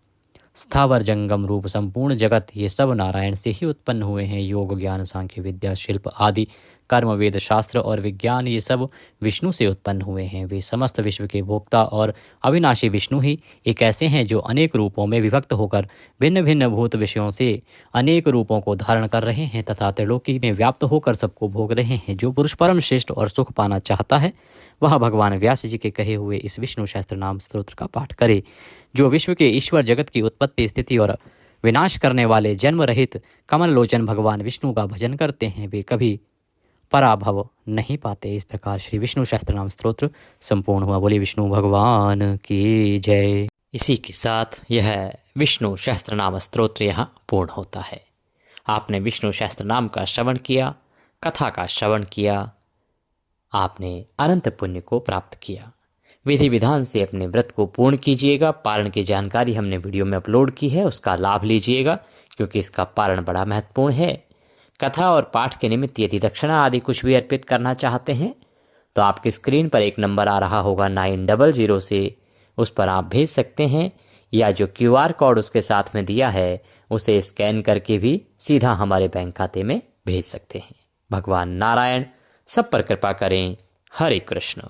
स्थावर जंगम रूप संपूर्ण जगत, ये सब नारायण से ही उत्पन्न हुए हैं। योग, ज्ञान, सांख्य विद्या, शिल्प आदि कर्म, वेद, शास्त्र और विज्ञान, ये सब विष्णु से उत्पन्न हुए हैं। वे समस्त विश्व के भोक्ता और अविनाशी विष्णु ही एक ऐसे हैं जो अनेक रूपों में विभक्त होकर भिन्न भिन्न भूत विषयों से अनेक रूपों को धारण कर रहे हैं तथा त्रिलोकी में व्याप्त होकर सबको भोग रहे हैं। जो पुरुष परम श्रेष्ठ और सुख पाना चाहता है, वह भगवान व्यास जी के कहे हुए इस विष्णु सहस्त्र नाम स्तोत्र का पाठ करे। जो विश्व के ईश्वर, जगत की उत्पत्ति, स्थिति और विनाश करने वाले जन्म रहित कमल लोचन भगवान विष्णु का भजन करते हैं, वे कभी पराभव नहीं पाते। इस प्रकार श्री विष्णु सहस्त्र नाम स्तोत्र संपूर्ण हुआ। बोले विष्णु भगवान की जय। इसी के साथ यह विष्णु सहस्त्र नाम स्तोत्र यहाँ पूर्ण होता है। आपने विष्णु सहस्त्र नाम का श्रवण किया, कथा का श्रवण किया, आपने अनंत पुण्य को प्राप्त किया। विधि विधान से अपने व्रत को पूर्ण कीजिएगा। पारण की जानकारी हमने वीडियो में अपलोड की है, उसका लाभ लीजिएगा क्योंकि इसका पारण बड़ा महत्वपूर्ण है। कथा और पाठ के निमित्त यदि दक्षिणा आदि कुछ भी अर्पित करना चाहते हैं तो आपकी स्क्रीन पर एक नंबर आ रहा होगा 900 से, उस पर आप भेज सकते हैं या जो QR कोड उसके साथ में दिया है उसे स्कैन करके भी सीधा हमारे बैंक खाते में भेज सकते हैं। भगवान नारायण सब पर कृपा करें। हरे कृष्ण।